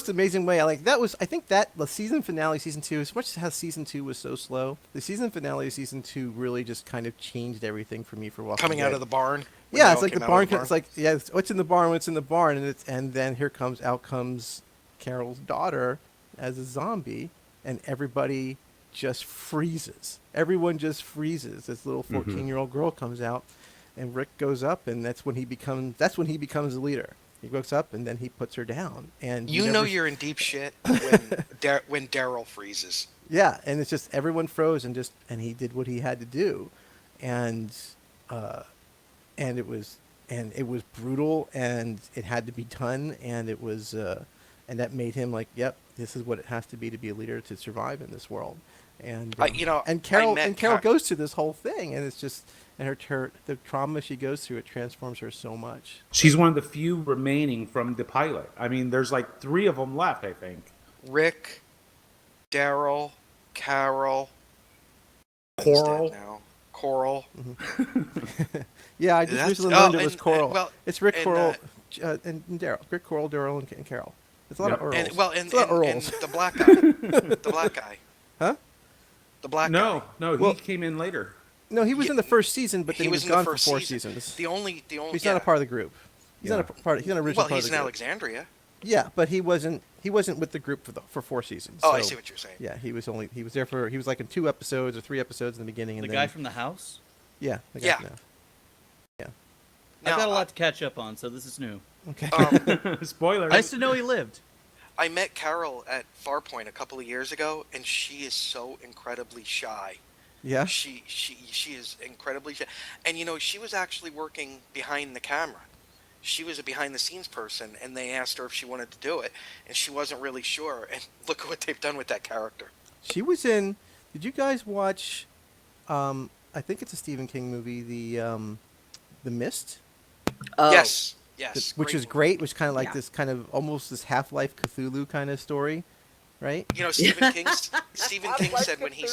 amazing way. I think that the season finale, season 2, as much as how season 2 was so slow, the season finale of season 2 really just kind of changed everything for me for Walking Coming Dead. out of the barn. when Yeah, they it's all like the came out barn. of It's like, yeah, what's in the barn, and then out comes Carol's daughter as a zombie, and everybody just freezes. Everyone just freezes. This little 14-year-old girl comes out, and Rick goes up, and that's when he becomes the leader. He goes up, and then he puts her down, and You know you're in deep shit when Daryl freezes. Yeah, and it's just everyone froze, and he did what he had to do, and it was brutal, and it had to be done, and it was and that made him like, yep, this is what it has to be a leader to survive in this world. And and Carol goes through this whole thing, and it's just, and the trauma she goes through, it transforms her so much. She's one of the few remaining from the pilot. I mean, there's like 3 of them left, I think. Rick, Daryl, Carol, Coral. who's dead now? Coral. Yeah, I just That's- recently learned it was and- Coral. well, It's Rick, and, Coral, and Daryl. Rick, Coral, Daryl, and Carol. It's a lot Yep. of Earls. And well, It's a lot of and Earls. the black guy, the black guy. Huh? The black guy. No, he Well- came in later. No, he was Yeah, in the first season, but then he was in the gone for first 4 season. seasons. The only He's yeah. not a part of the group. He's Yeah. not a part. He's not an original Well, part he's of in the group. Alexandria. Yeah, but he wasn't with the group for 4 seasons. Oh, so, I see what you're saying. Yeah, he was there for he was like in 2 episodes or 3 episodes in the beginning, and The then guy from the house. yeah, the guy Yeah. from the- yeah. I've Now, got a lot to catch up on, so this is new. Okay. Spoiler. I used to know he lived. I met Carol at Farpoint a couple of years ago, and she is so incredibly shy. yeah. She is incredibly shy, and she was actually working behind the camera. She was a behind-the-scenes person, and they asked her if she wanted to do it, and she wasn't really sure. And look at what they've done with that character. She was in. Did you guys watch? I think it's a Stephen King movie, The Mist. Oh, Yes, yes, Which is movie. great. Which kind of like Yeah. this kind of almost this Half-Life Cthulhu kind of story, right? Stephen King said when he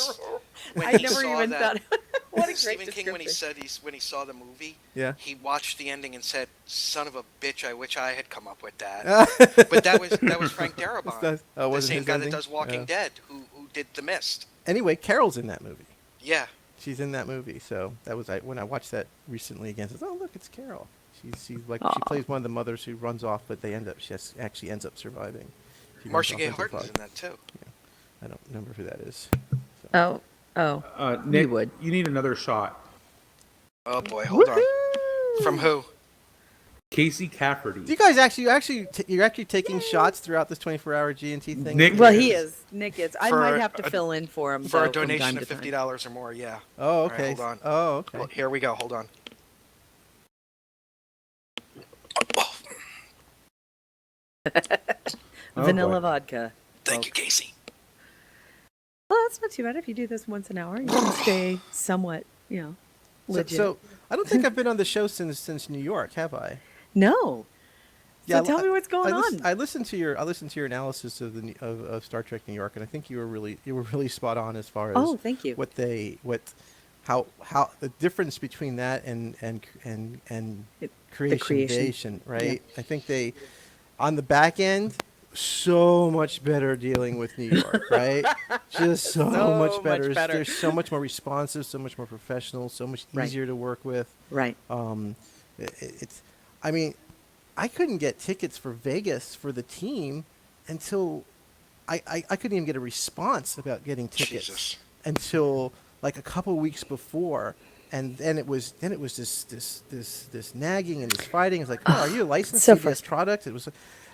I never saw even that. thought. What a great Stephen King, when he description. said when he saw the movie, Yeah. he watched the ending and said, "Son of a bitch! I wish I had come up with that." but But that was Frank Darabont, Oh, the wasn't same his guy ending? that does Walking Yeah. Dead, who did The Mist. Anyway, Carol's in that movie. Yeah, She's in that movie, so that was when I watched that recently again. I said, "Oh, look, it's Carol." She's like she Aw. plays one of the mothers who runs off, but she actually ends up surviving. She runs Marcia off Gay into the Harden's fog. in that too. I don't remember who that is. Oh, Nick, would. you need another shot. Oh boy, hold on. From who? Casey Cafferty. Do you guys you're actually taking shots throughout this 24-hour G&T thing? Nick- well, he is. Nick is. I For might have to a- fill in for him For though, a from donation time of to time. $50 or more, yeah. Oh, All right, okay. hold on. Oh, okay. Well, here we go. Hold on. Oh, Oh, Vanilla boy. vodka. thank you, Casey. Well, that's not too bad if you do this once an hour. You can stay somewhat, legit. So I don't think I've been on the show since New York, have I? No. Yeah, So tell me what's going on. I listened to your analysis of Star Trek New York, and I think you were really spot on as far as Oh, thank you. how the difference between that and creation. Invasion, right? I think they on the back end so much better dealing with New York, right? Just so much better. They're so much more responsive, so much more professional, so much Right. easier to work with. Right. I mean, I couldn't get tickets for Vegas for the team until I couldn't even get a response about getting tickets Jesus. until like a couple weeks before, and then it was this nagging and this fighting. It's like, oh, are you a licensed So CBS frustrating. product? It was,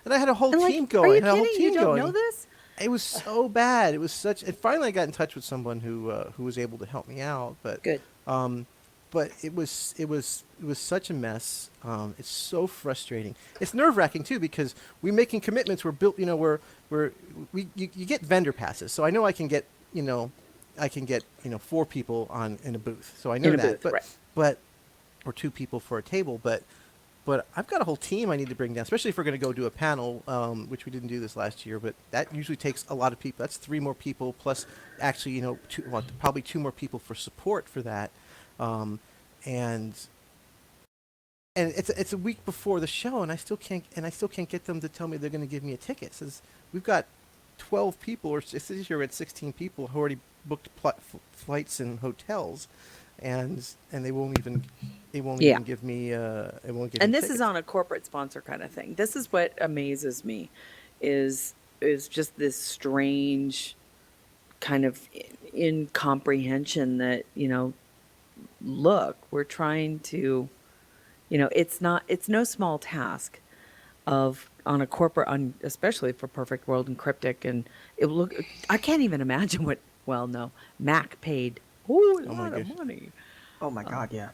and I had a whole And, like, team are going. you I had a whole kidding? team You don't going. know this? It was so bad. It was such. And finally, I got in touch with someone who was able to help me out. But Good. but it was such a mess. It's so frustrating. It's nerve-wracking too because we're making commitments. We're built. You get vendor passes. So I know I can get 4 people in a booth. So I know In a that. booth, right. But or 2 people for a table. But I've got a whole team I need to bring down, especially if we're going to go do a panel, which we didn't do this last year. But that usually takes a lot of people. That's 3 more people plus actually probably 2 more people for support for that. And it's a week before the show, and I still can't get them to tell me they're going to give me a ticket. It says we've got 12 people, or this year we had 16 people who already booked flights and hotels, and they won't even give me And this is on a corporate sponsor kind of thing. This is what amazes me is just this strange kind of incomprehension that, look, we're trying to, it's no small task of on a corporate, especially for Perfect World and Cryptic, and I can't even imagine Mac paid a lot of money. Oh my God, yeah.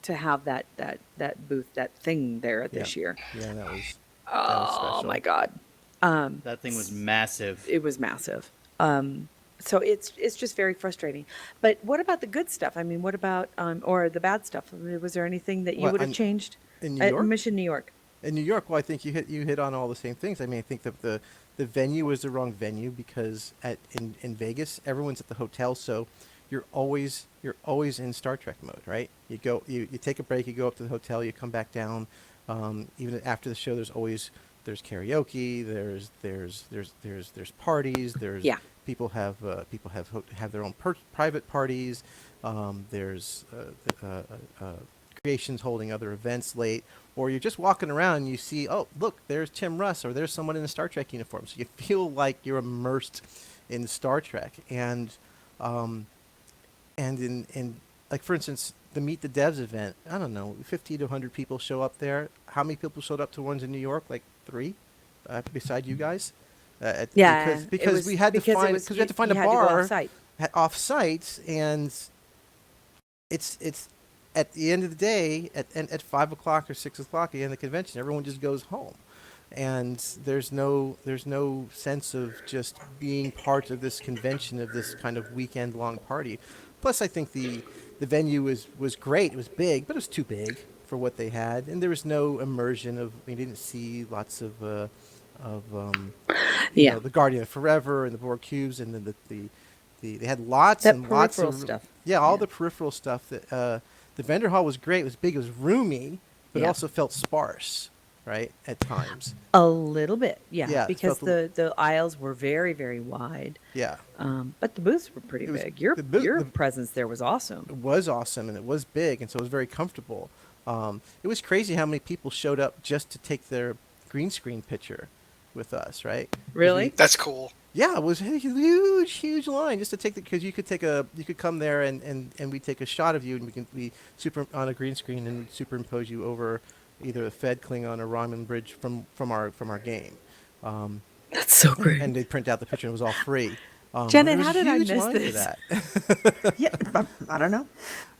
To have that booth, that thing there this year. Yeah, that was Oh special. my God. That thing was massive. It was massive. So it's just very frustrating. But what about the good stuff? I mean, what about or the bad stuff? I mean, was there anything that you What, would have changed in New at York? Mission New York? In New York, well, I think you hit on all the same things. I mean, I think that the venue was the wrong venue because in Vegas, everyone's at the hotel, so you're always in Star Trek mode, right? You take a break, you go up to the hotel, you come back down. Even after the show, there's karaoke, there's parties, there's people have their own private parties. There's creations holding other events late, or you're just walking around and you see, oh, look, there's Tim Russ, or there's someone in a Star Trek uniform. So you feel like you're immersed in Star Trek. And in like, for instance, the Meet the Devs event, I don't know, 50 to 100 people show up there. How many people showed up to ones in New York? Like 3, beside you guys. Because we had to find a bar off site, and it's at the end of the day at 5 o'clock or 6 o'clock at the end of the convention, everyone just goes home, and there's no sense of just being part of this convention, of this kind of weekend long party. Plus, I think the venue was great. It was big, but it was too big for what they had, and there was no immersion of. We didn't see lots of you know, the Guardian of Forever and the Borg cubes, and then they had lots That and lots of stuff. all the peripheral stuff. That the vendor hall was great. It was big. It was roomy, but it also felt sparse, right, at times. A little bit, Yeah, because felt the aisles were very, very wide. Yeah, But the booths were pretty big. Your presence there was awesome. it was awesome, and it was big, and so it was very comfortable. It was crazy how many people showed up just to take their green screen picture with us, right? 'Cause Really? That's cool. Yeah, it was a huge line just to take because you could come there and we take a shot of you, and we super on a green screen and superimpose you over either a Fed Klingon or Ramen bridge from our game. That's so great. And they print out the picture, and it was all free. Janet, there was how a did I huge miss line for this? that. Yeah, I don't know.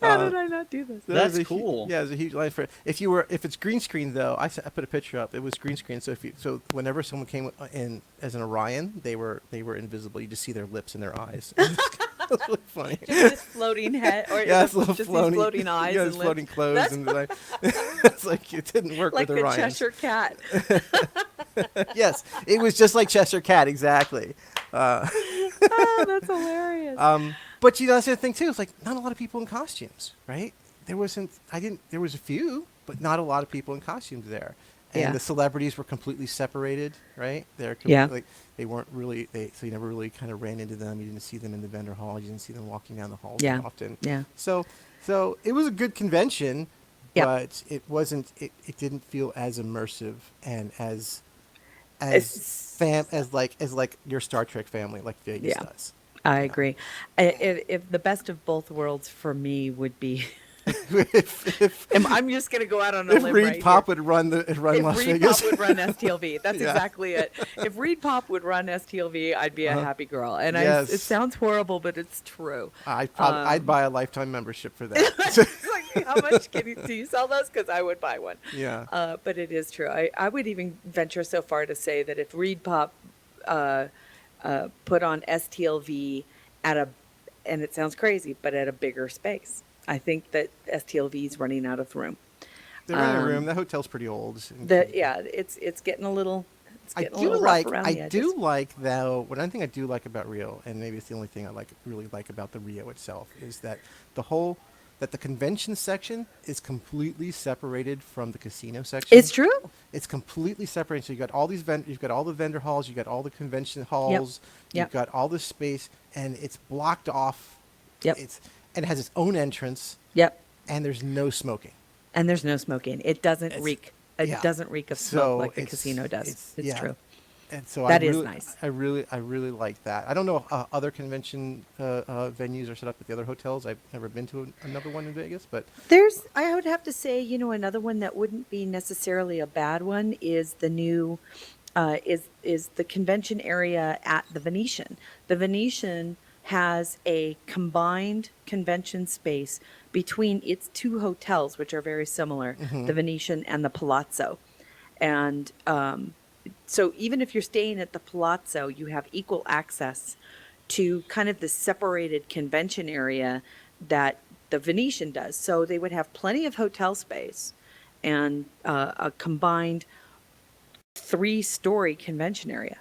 How did I not do this? That's There's cool. Yeah, there's a huge line for it. If it's green screen though, I put a picture up. It was green screen, so whenever someone came in as an Orion, they were invisible. You just see their lips and their eyes. That's really funny. Just this floating head, or Yeah, it's just these floating eyes yeah, and it's lips. floating clothes, That's and like, it's like it didn't work like with a Orion. Cheshire cat. Yes, it was just like Cheshire Cat, exactly. Oh, that's hilarious. But that's the other thing too. It's like not a lot of people in costumes, right? There was a few, but not a lot of people in costumes there. And Yeah. the celebrities were completely separated, right? Yeah. They weren't really. So you never really kind of ran into them. You didn't see them in the vendor hall. You didn't see them walking down the halls Yeah. often. Yeah. So it was a good convention, Yeah. but it wasn't. It didn't feel as immersive and as like your Star Trek family, like Vegas Yeah. does. I agree. If the best of both worlds for me would be, if I'm just going to go out on a if limb Reed right Pop here. would run If Las Reed Vegas, Pop would run STLV, that's Yeah. exactly it. If Reed Pop would run STLV, I'd be a happy girl. And Yes. it sounds horrible, but it's true. I'd buy a lifetime membership for that. It's like, how much do you sell those? Because I would buy one. Yeah. But it is true. I would even venture so far to say that if Reed Pop put on STLV and it sounds crazy, but at a bigger space, I think that STLV is running out of room. They're in a room. The hotel's pretty old. It's getting a little. It's I getting a do little like. rough around I the edges. do like though. One thing I do like about Rio, and maybe it's the only thing I really like about the Rio itself, is that the convention section is completely separated from the casino section. It's true. It's completely separated. So you got all these you've got all the vendor halls, you got all the convention halls, Yep. you've got all this space, and it's blocked off. Yep. And it has its own entrance, Yep. and there's no smoking. And there's no smoking. It doesn't reek. It yeah. doesn't reek of smoke So like the it's- casino does. It's yeah. true. And so That I is really, nice. I really like that. I don't know if other convention venues are set up at the other hotels. I've never been to another one in Vegas, but I would have to say, another one that wouldn't be necessarily a bad one is the new, is the convention area at the Venetian. The Venetian has a combined convention space between its two hotels, which are very similar, the Venetian and the Palazzo. And so even if you're staying at the Palazzo, you have equal access to kind of the separated convention area that the Venetian does. So they would have plenty of hotel space and a combined 3-story convention area.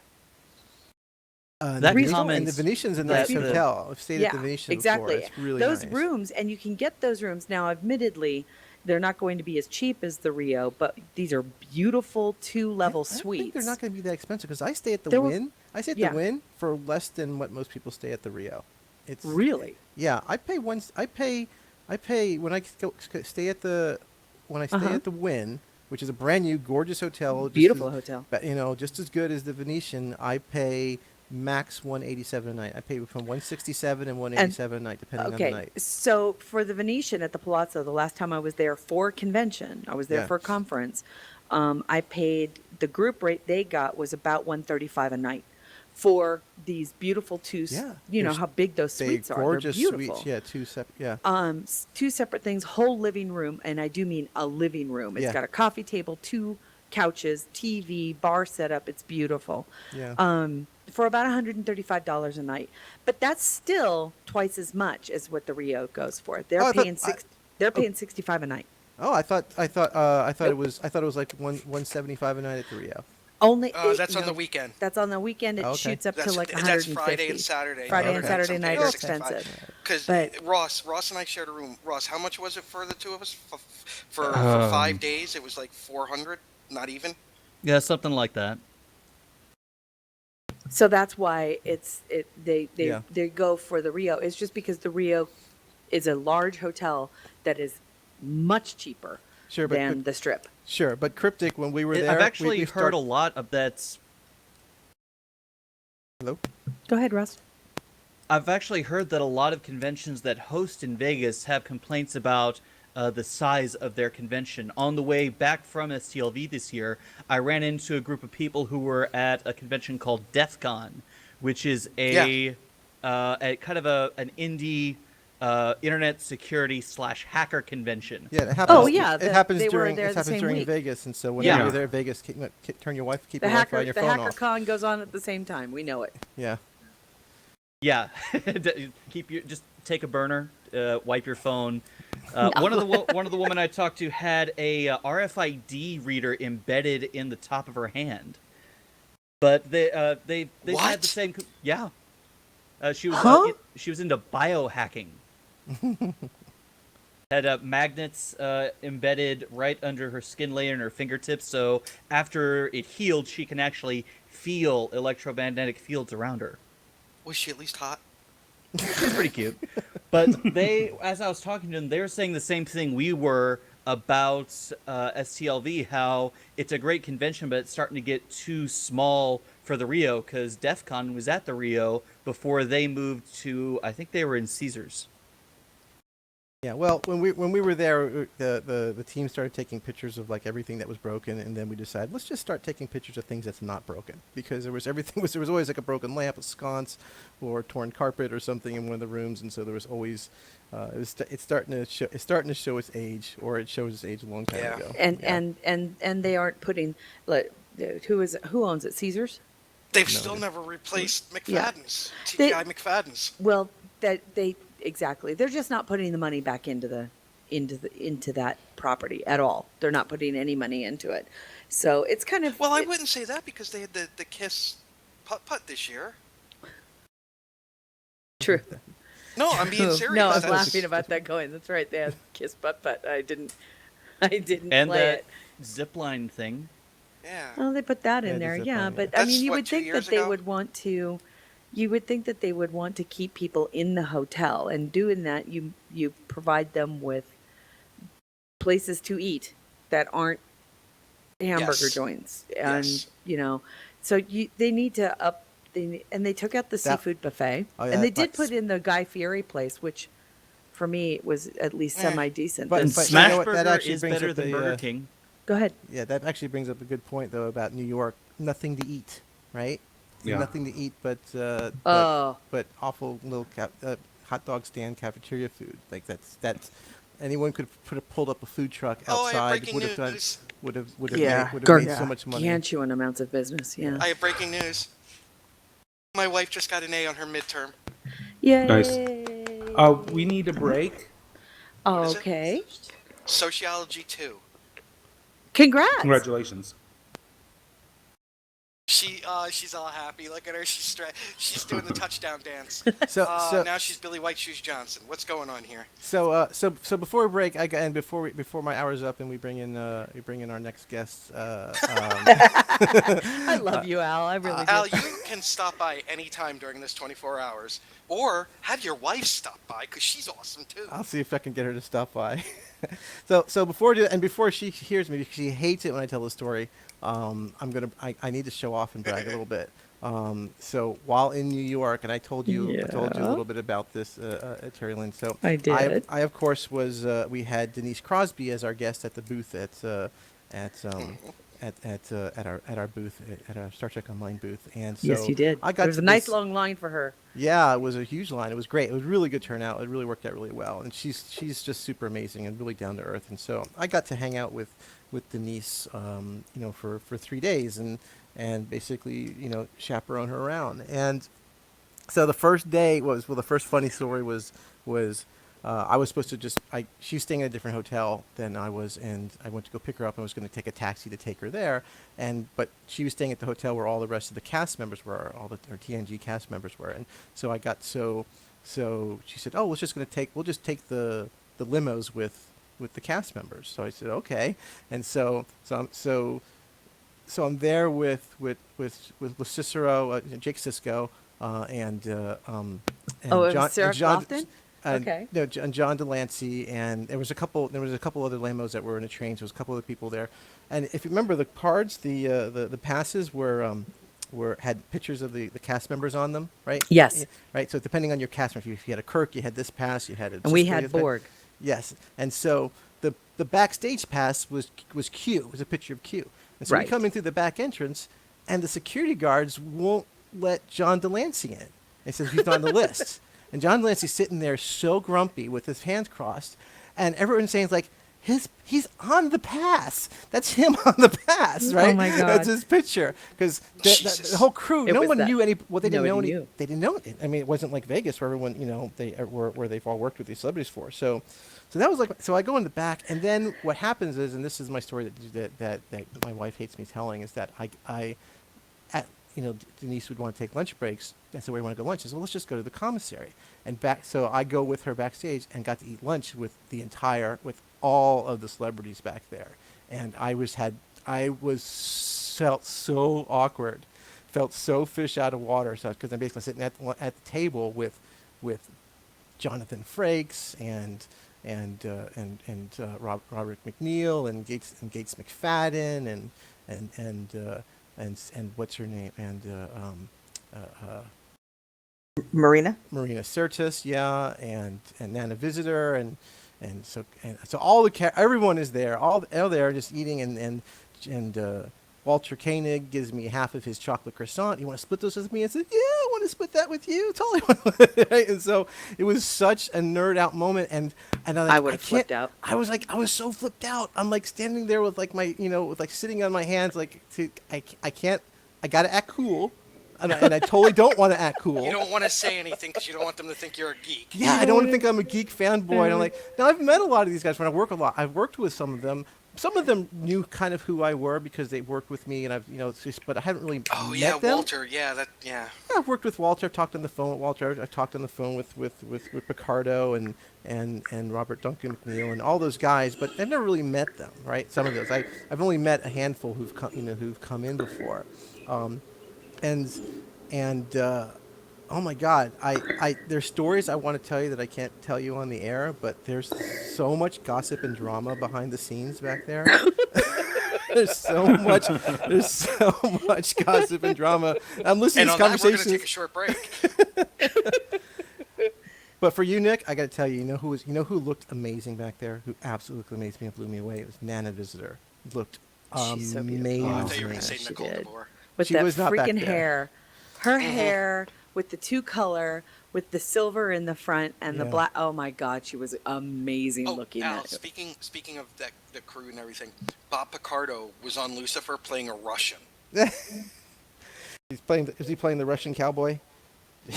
That and the Venetian's a nice that the- hotel. I've stayed at the Venetian exactly. before. It's really those nice. rooms, and you can get those rooms now. Admittedly, they're not going to be as cheap as the Rio, but these are beautiful 2-level I suites. think they're not going to be that expensive because I stay at the There were- Wynn. I stay at Yeah. the Wynn for less than what most people stay at the Rio. It's Really? Yeah, I pay when I stay at the Uh-huh. at the Wynn, which is a brand new gorgeous hotel, Beautiful hotel. just as good as the Venetian. I pay max 187 a night. I pay from 167 and 187 a night depending on the Okay, night. so for the Venetian at the Palazzo, the last time I was there for convention, I was there Yeah. for a conference. I paid the group rate they got was about 135 a night for these beautiful Yeah, You know there's- how big those They suites are. They're gorgeous beautiful. suites. Yeah, two separate. Yeah. Two separate things, whole living room, and I do mean a living room. It's Yeah. got a coffee table, two couches, TV, bar setup. It's beautiful. Yeah. For about $135 a night, but that's still twice as much as what the Rio goes for. They're Oh, I thought- paying they're paying 65 a night. Oh, I thought it Nope. was like 175 a night at the Rio. Only That's on the weekend. That's on the weekend. It Okay. shoots up to That's, like that's 150. Friday and Saturday. Friday and Okay. Saturday night are Something like expensive. Because But- Ross and I shared a room. Ross, how much was it for the two of us? For 5 days, it was like 400, not even. Yeah, something like that. So that's why they Yeah. go for the Rio. It's just because the Rio is a large hotel that is much cheaper Sure, than the Strip. Sure, but Cryptic, when we were there, I've actually we heard a lot of that. Hello? Go ahead, Russ. I've actually heard that a lot of conventions that host in Vegas have complaints about the size of their convention. On the way back from STLV this year, I ran into a group of people who were at a convention called DEF CON, which is a kind of an indie internet security / hacker convention. Yeah, it happens. Oh, yeah, it happens they were during there it the happens same during week. Vegas, and so Yeah. whenever you're there, Vegas, keep turn your The Wi-Fi on your the phone Hacker off. Con goes on at the same time. We know it. Yeah. Yeah, just take a burner, wipe your phone. One of the women I talked to had a RFID reader embedded in the top of her hand, but they had What? the same. Yeah, she was Huh? she was into biohacking. Had magnets embedded right under her skin layer and her fingertips, so after it healed, she can actually feel electromagnetic fields around her. Was she at least hot? It's pretty cute. But they, as I was talking to them, they were saying the same thing we were about STLV, how it's a great convention, but it's starting to get too small for the Rio, because DEF CON was at the Rio before they moved to, I think they were in Caesars. Yeah, well, when we were there, the team started taking pictures of like everything that was broken, and then we decided let's just start taking pictures of things that's not broken, because there was always like a broken lamp, a sconce, or torn carpet or something in one of the rooms, and so there was always it's starting to show its age, or it shows its age a long time Yeah. ago. And Yeah. and they aren't putting like who owns it? Caesars? They've still never replaced Yeah. McFadden's. They- TGI McFadden's. Well, they exactly. They're just not putting the money back into that property at all. They're not putting any money into it. So it's kind of Well, I wouldn't say that because they had the Kiss putt this year. true. No, I'm being serious. No, I was That's- laughing about that going. That's right. They had Kiss Putt Putt. I didn't And play that it. zipline thing. Yeah. Well, they put that Yeah, in the there, zip yeah. line, But yeah. I mean, That's you what, would 2 think that years they ago? would want to. You would think that they would want to keep people in the hotel, and doing that, you provide them with places to eat that aren't hamburger Yes. joints, and Yes. so they need to up. And they took out the That- seafood buffet, Oh, yeah, and they did but- put in the Guy Fieri place, which for me was at least semi decent. But- And but you know what, that Smashburger actually is brings better up than the, Burger King. Go ahead. Yeah, that actually brings up a good point though about New York. Nothing to eat, right? Yeah. Nothing to eat but Oh. but awful little hot dog stand cafeteria food. Like that's anyone could have pulled up a food truck Oh, I have outside breaking would have done news. would have Yeah, made so much money. gargantuan amounts of business. Yeah. I have breaking news. My wife just got an A on her midterm. Yay. Nice. We need a break. is it? Okay. Sociology 2. Congrats. Congratulations. she's all happy. Look at her. She's doing the touchdown dance. So Now she's Billy White Shoes Johnson. What's going on here? So before we break, before my hour's up and we bring in our next guests. I love you, Al. I really do. Al, you can stop by anytime during this 24 hours, or have your wife stop by because she's awesome too. I'll see if I can get her to stop by. so before she hears me, because she hates it when I tell the story. I need to show off and brag a little bit. So while in New York, and I told you a little bit about this at Terry Lynn. So I did. I of course was we had Denise Crosby as our guest at the booth at our booth at our Star Trek Online booth, and so Yes, you did. There was a nice long line for her. Yeah, it was a huge line. It was great. It was really good turnout. It really worked out really well, and she's just super amazing and really down to earth. And so I got to hang out with Denise, for 3 days and basically chaperone her around. And so the first day the first funny story was I was supposed to she was staying at a different hotel than I was, and I went to go pick her up and was going to take a taxi to take her there. But she was staying at the hotel where all the rest of the cast members were, all her TNG cast members were. And so I got so she said, "Oh, we'll just take the limos with the cast members." So I said, "Okay." And so I'm there with Cicero, Jake Sisko, and Sarah John. Crofton? Okay. No, and John Delancey, and there was a couple other lamos that were in a train. So there was a couple other people there, and if you remember the cards, the passes had pictures of the cast members on them, right? Yes. Right. So depending on your cast member, if you had a Kirk, you had this pass. You had a. And we had Borg. Yes, and so the backstage pass was Q. It was a picture of Q, and so we come in through the back entrance, and the security guards won't let John Delancey in. They said he's not on the list. And John Delancey's sitting there so grumpy with his hands crossed, and everyone's saying like, he's on the pass. That's him on the pass, right? Oh my God. That's his picture. Because the whole crew, no one knew any. Well, they didn't know any. They didn't know it. I mean, it wasn't like Vegas where everyone, where they've all worked with these celebrities for. So that was like. So I go in the back, and then what happens is, and this is my story that my wife hates me telling, is that Denise would want to take lunch breaks. And so where do you want to go lunch? I said, well, let's just go to the commissary. So I go with her backstage and got to eat lunch with with all of the celebrities back there. And I felt so awkward, felt so fish out of water. So because I'm basically sitting at the table with Jonathan Frakes and Robert McNeil and Gates McFadden and what's her name Marina Sirtis, and Nana Visitor and so all everyone is there, all there just eating and Walter Koenig gives me half of his chocolate croissant. You want to split those with me? I said, yeah, I want to split that with you. Totally. Right? And so it was such a nerd out moment, and I would have flipped out. I was so flipped out. I'm like standing there with like my with like sitting on my hands like I can't. I gotta act cool. And I totally don't want to act cool. You don't want to say anything because you don't want them to think you're a geek. Yeah, I don't want to think I'm a geek fanboy. And I'm like, now I've met a lot of these guys when I work a lot. I've worked with some of them. Some of them knew kind of who I were because they worked with me, and I've but I haven't really met them. Walter. Yeah, Yeah, I've worked with Walter. I've talked on the phone with Walter. I've talked on the phone with Picardo and Robert Duncan McNeil and all those guys, but I've never really met them. Right? Some of those I've only met a handful who've come in before. Oh my God, there's stories I want to tell you that I can't tell you on the air, but there's so much gossip and drama behind the scenes back there. There's so much gossip and drama. I'm listening to these conversations. We're going to take a short break. But for you, Nick, I got to tell you, you know who looked amazing back there? Who absolutely amazed me and blew me away? It was Nana Visitor. Looked She's so amazing. I thought you were going to say Nicole did. DeBoer. With She that was not back freaking there. hair. Her hair with the two color, with the silver in the front and the Yeah. black. Oh my God, she was amazing looking. Al, speaking of the crew and everything, Bob Picardo was on Lucifer playing a Russian. Is he playing the Russian cowboy?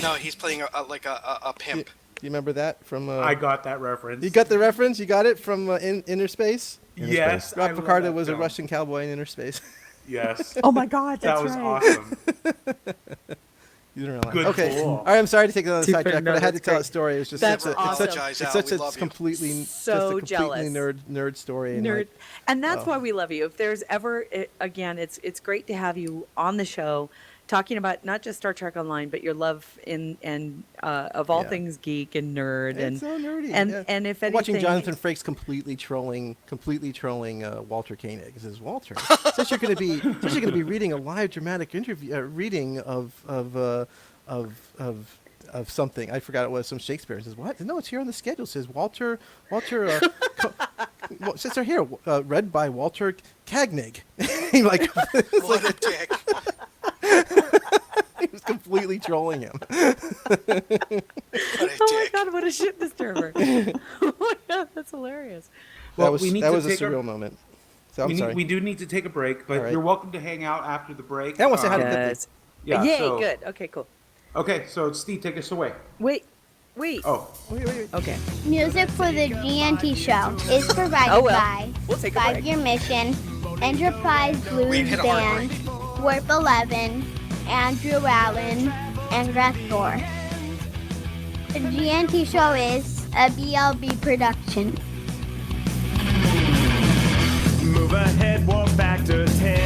No, he's playing a pimp. Do you remember that from? I got that reference. You got the reference? You got it from Inner Space? Yes. Rob Picardo was a Russian cowboy in Inner Space. Yes. Oh my God, That that's was right. awesome. You don't realize. Good Okay. pull. All right, I'm sorry to take it on a Super- sidetrack, no, but I had to that's tell great. a story. It was just That's such a, awesome. Apologize, it's Al. such We a love you. completely So just a completely jealous. nerd story. And Nerd. like, And that's oh. why we love you. If there's ever, again, it's great to have you on the show talking about not just Star Trek Online, but your love of all Yeah. things geek and nerd. It's so nerdy. And, yeah. and if anything. Watching Jonathan Frakes completely trolling Walter Koenig. He says, Walter, since you're going to be reading a live dramatic interview reading of something. I forgot it was some Shakespeare. He says, what? No, it's here on the schedule. It says Walter since they're here, read by Walter Koenig. Like, it's What like a dick. he was completely trolling him. What a Oh my dick. God, what a shit disturber. Oh my God, that's hilarious. Well, that was we need that to was a take surreal moment. So I'm we, sorry. we do need to take a break, but All right. you're welcome to hang out after the break. I want to say hi to Pippi. Yes. Yeah, Yay, so- good. Okay, cool. Okay, so Steve, take us away. Wait. Oh, Wait. Okay. Music for the GNT show is provided Oh, well. by We'll take a break. 5 Year Mission, Enterprise Blues We've hit a hard Band, Warp 11, Andrew Allen, and Rathor. The GNT show is a BLB production. Move ahead, walk back to 10.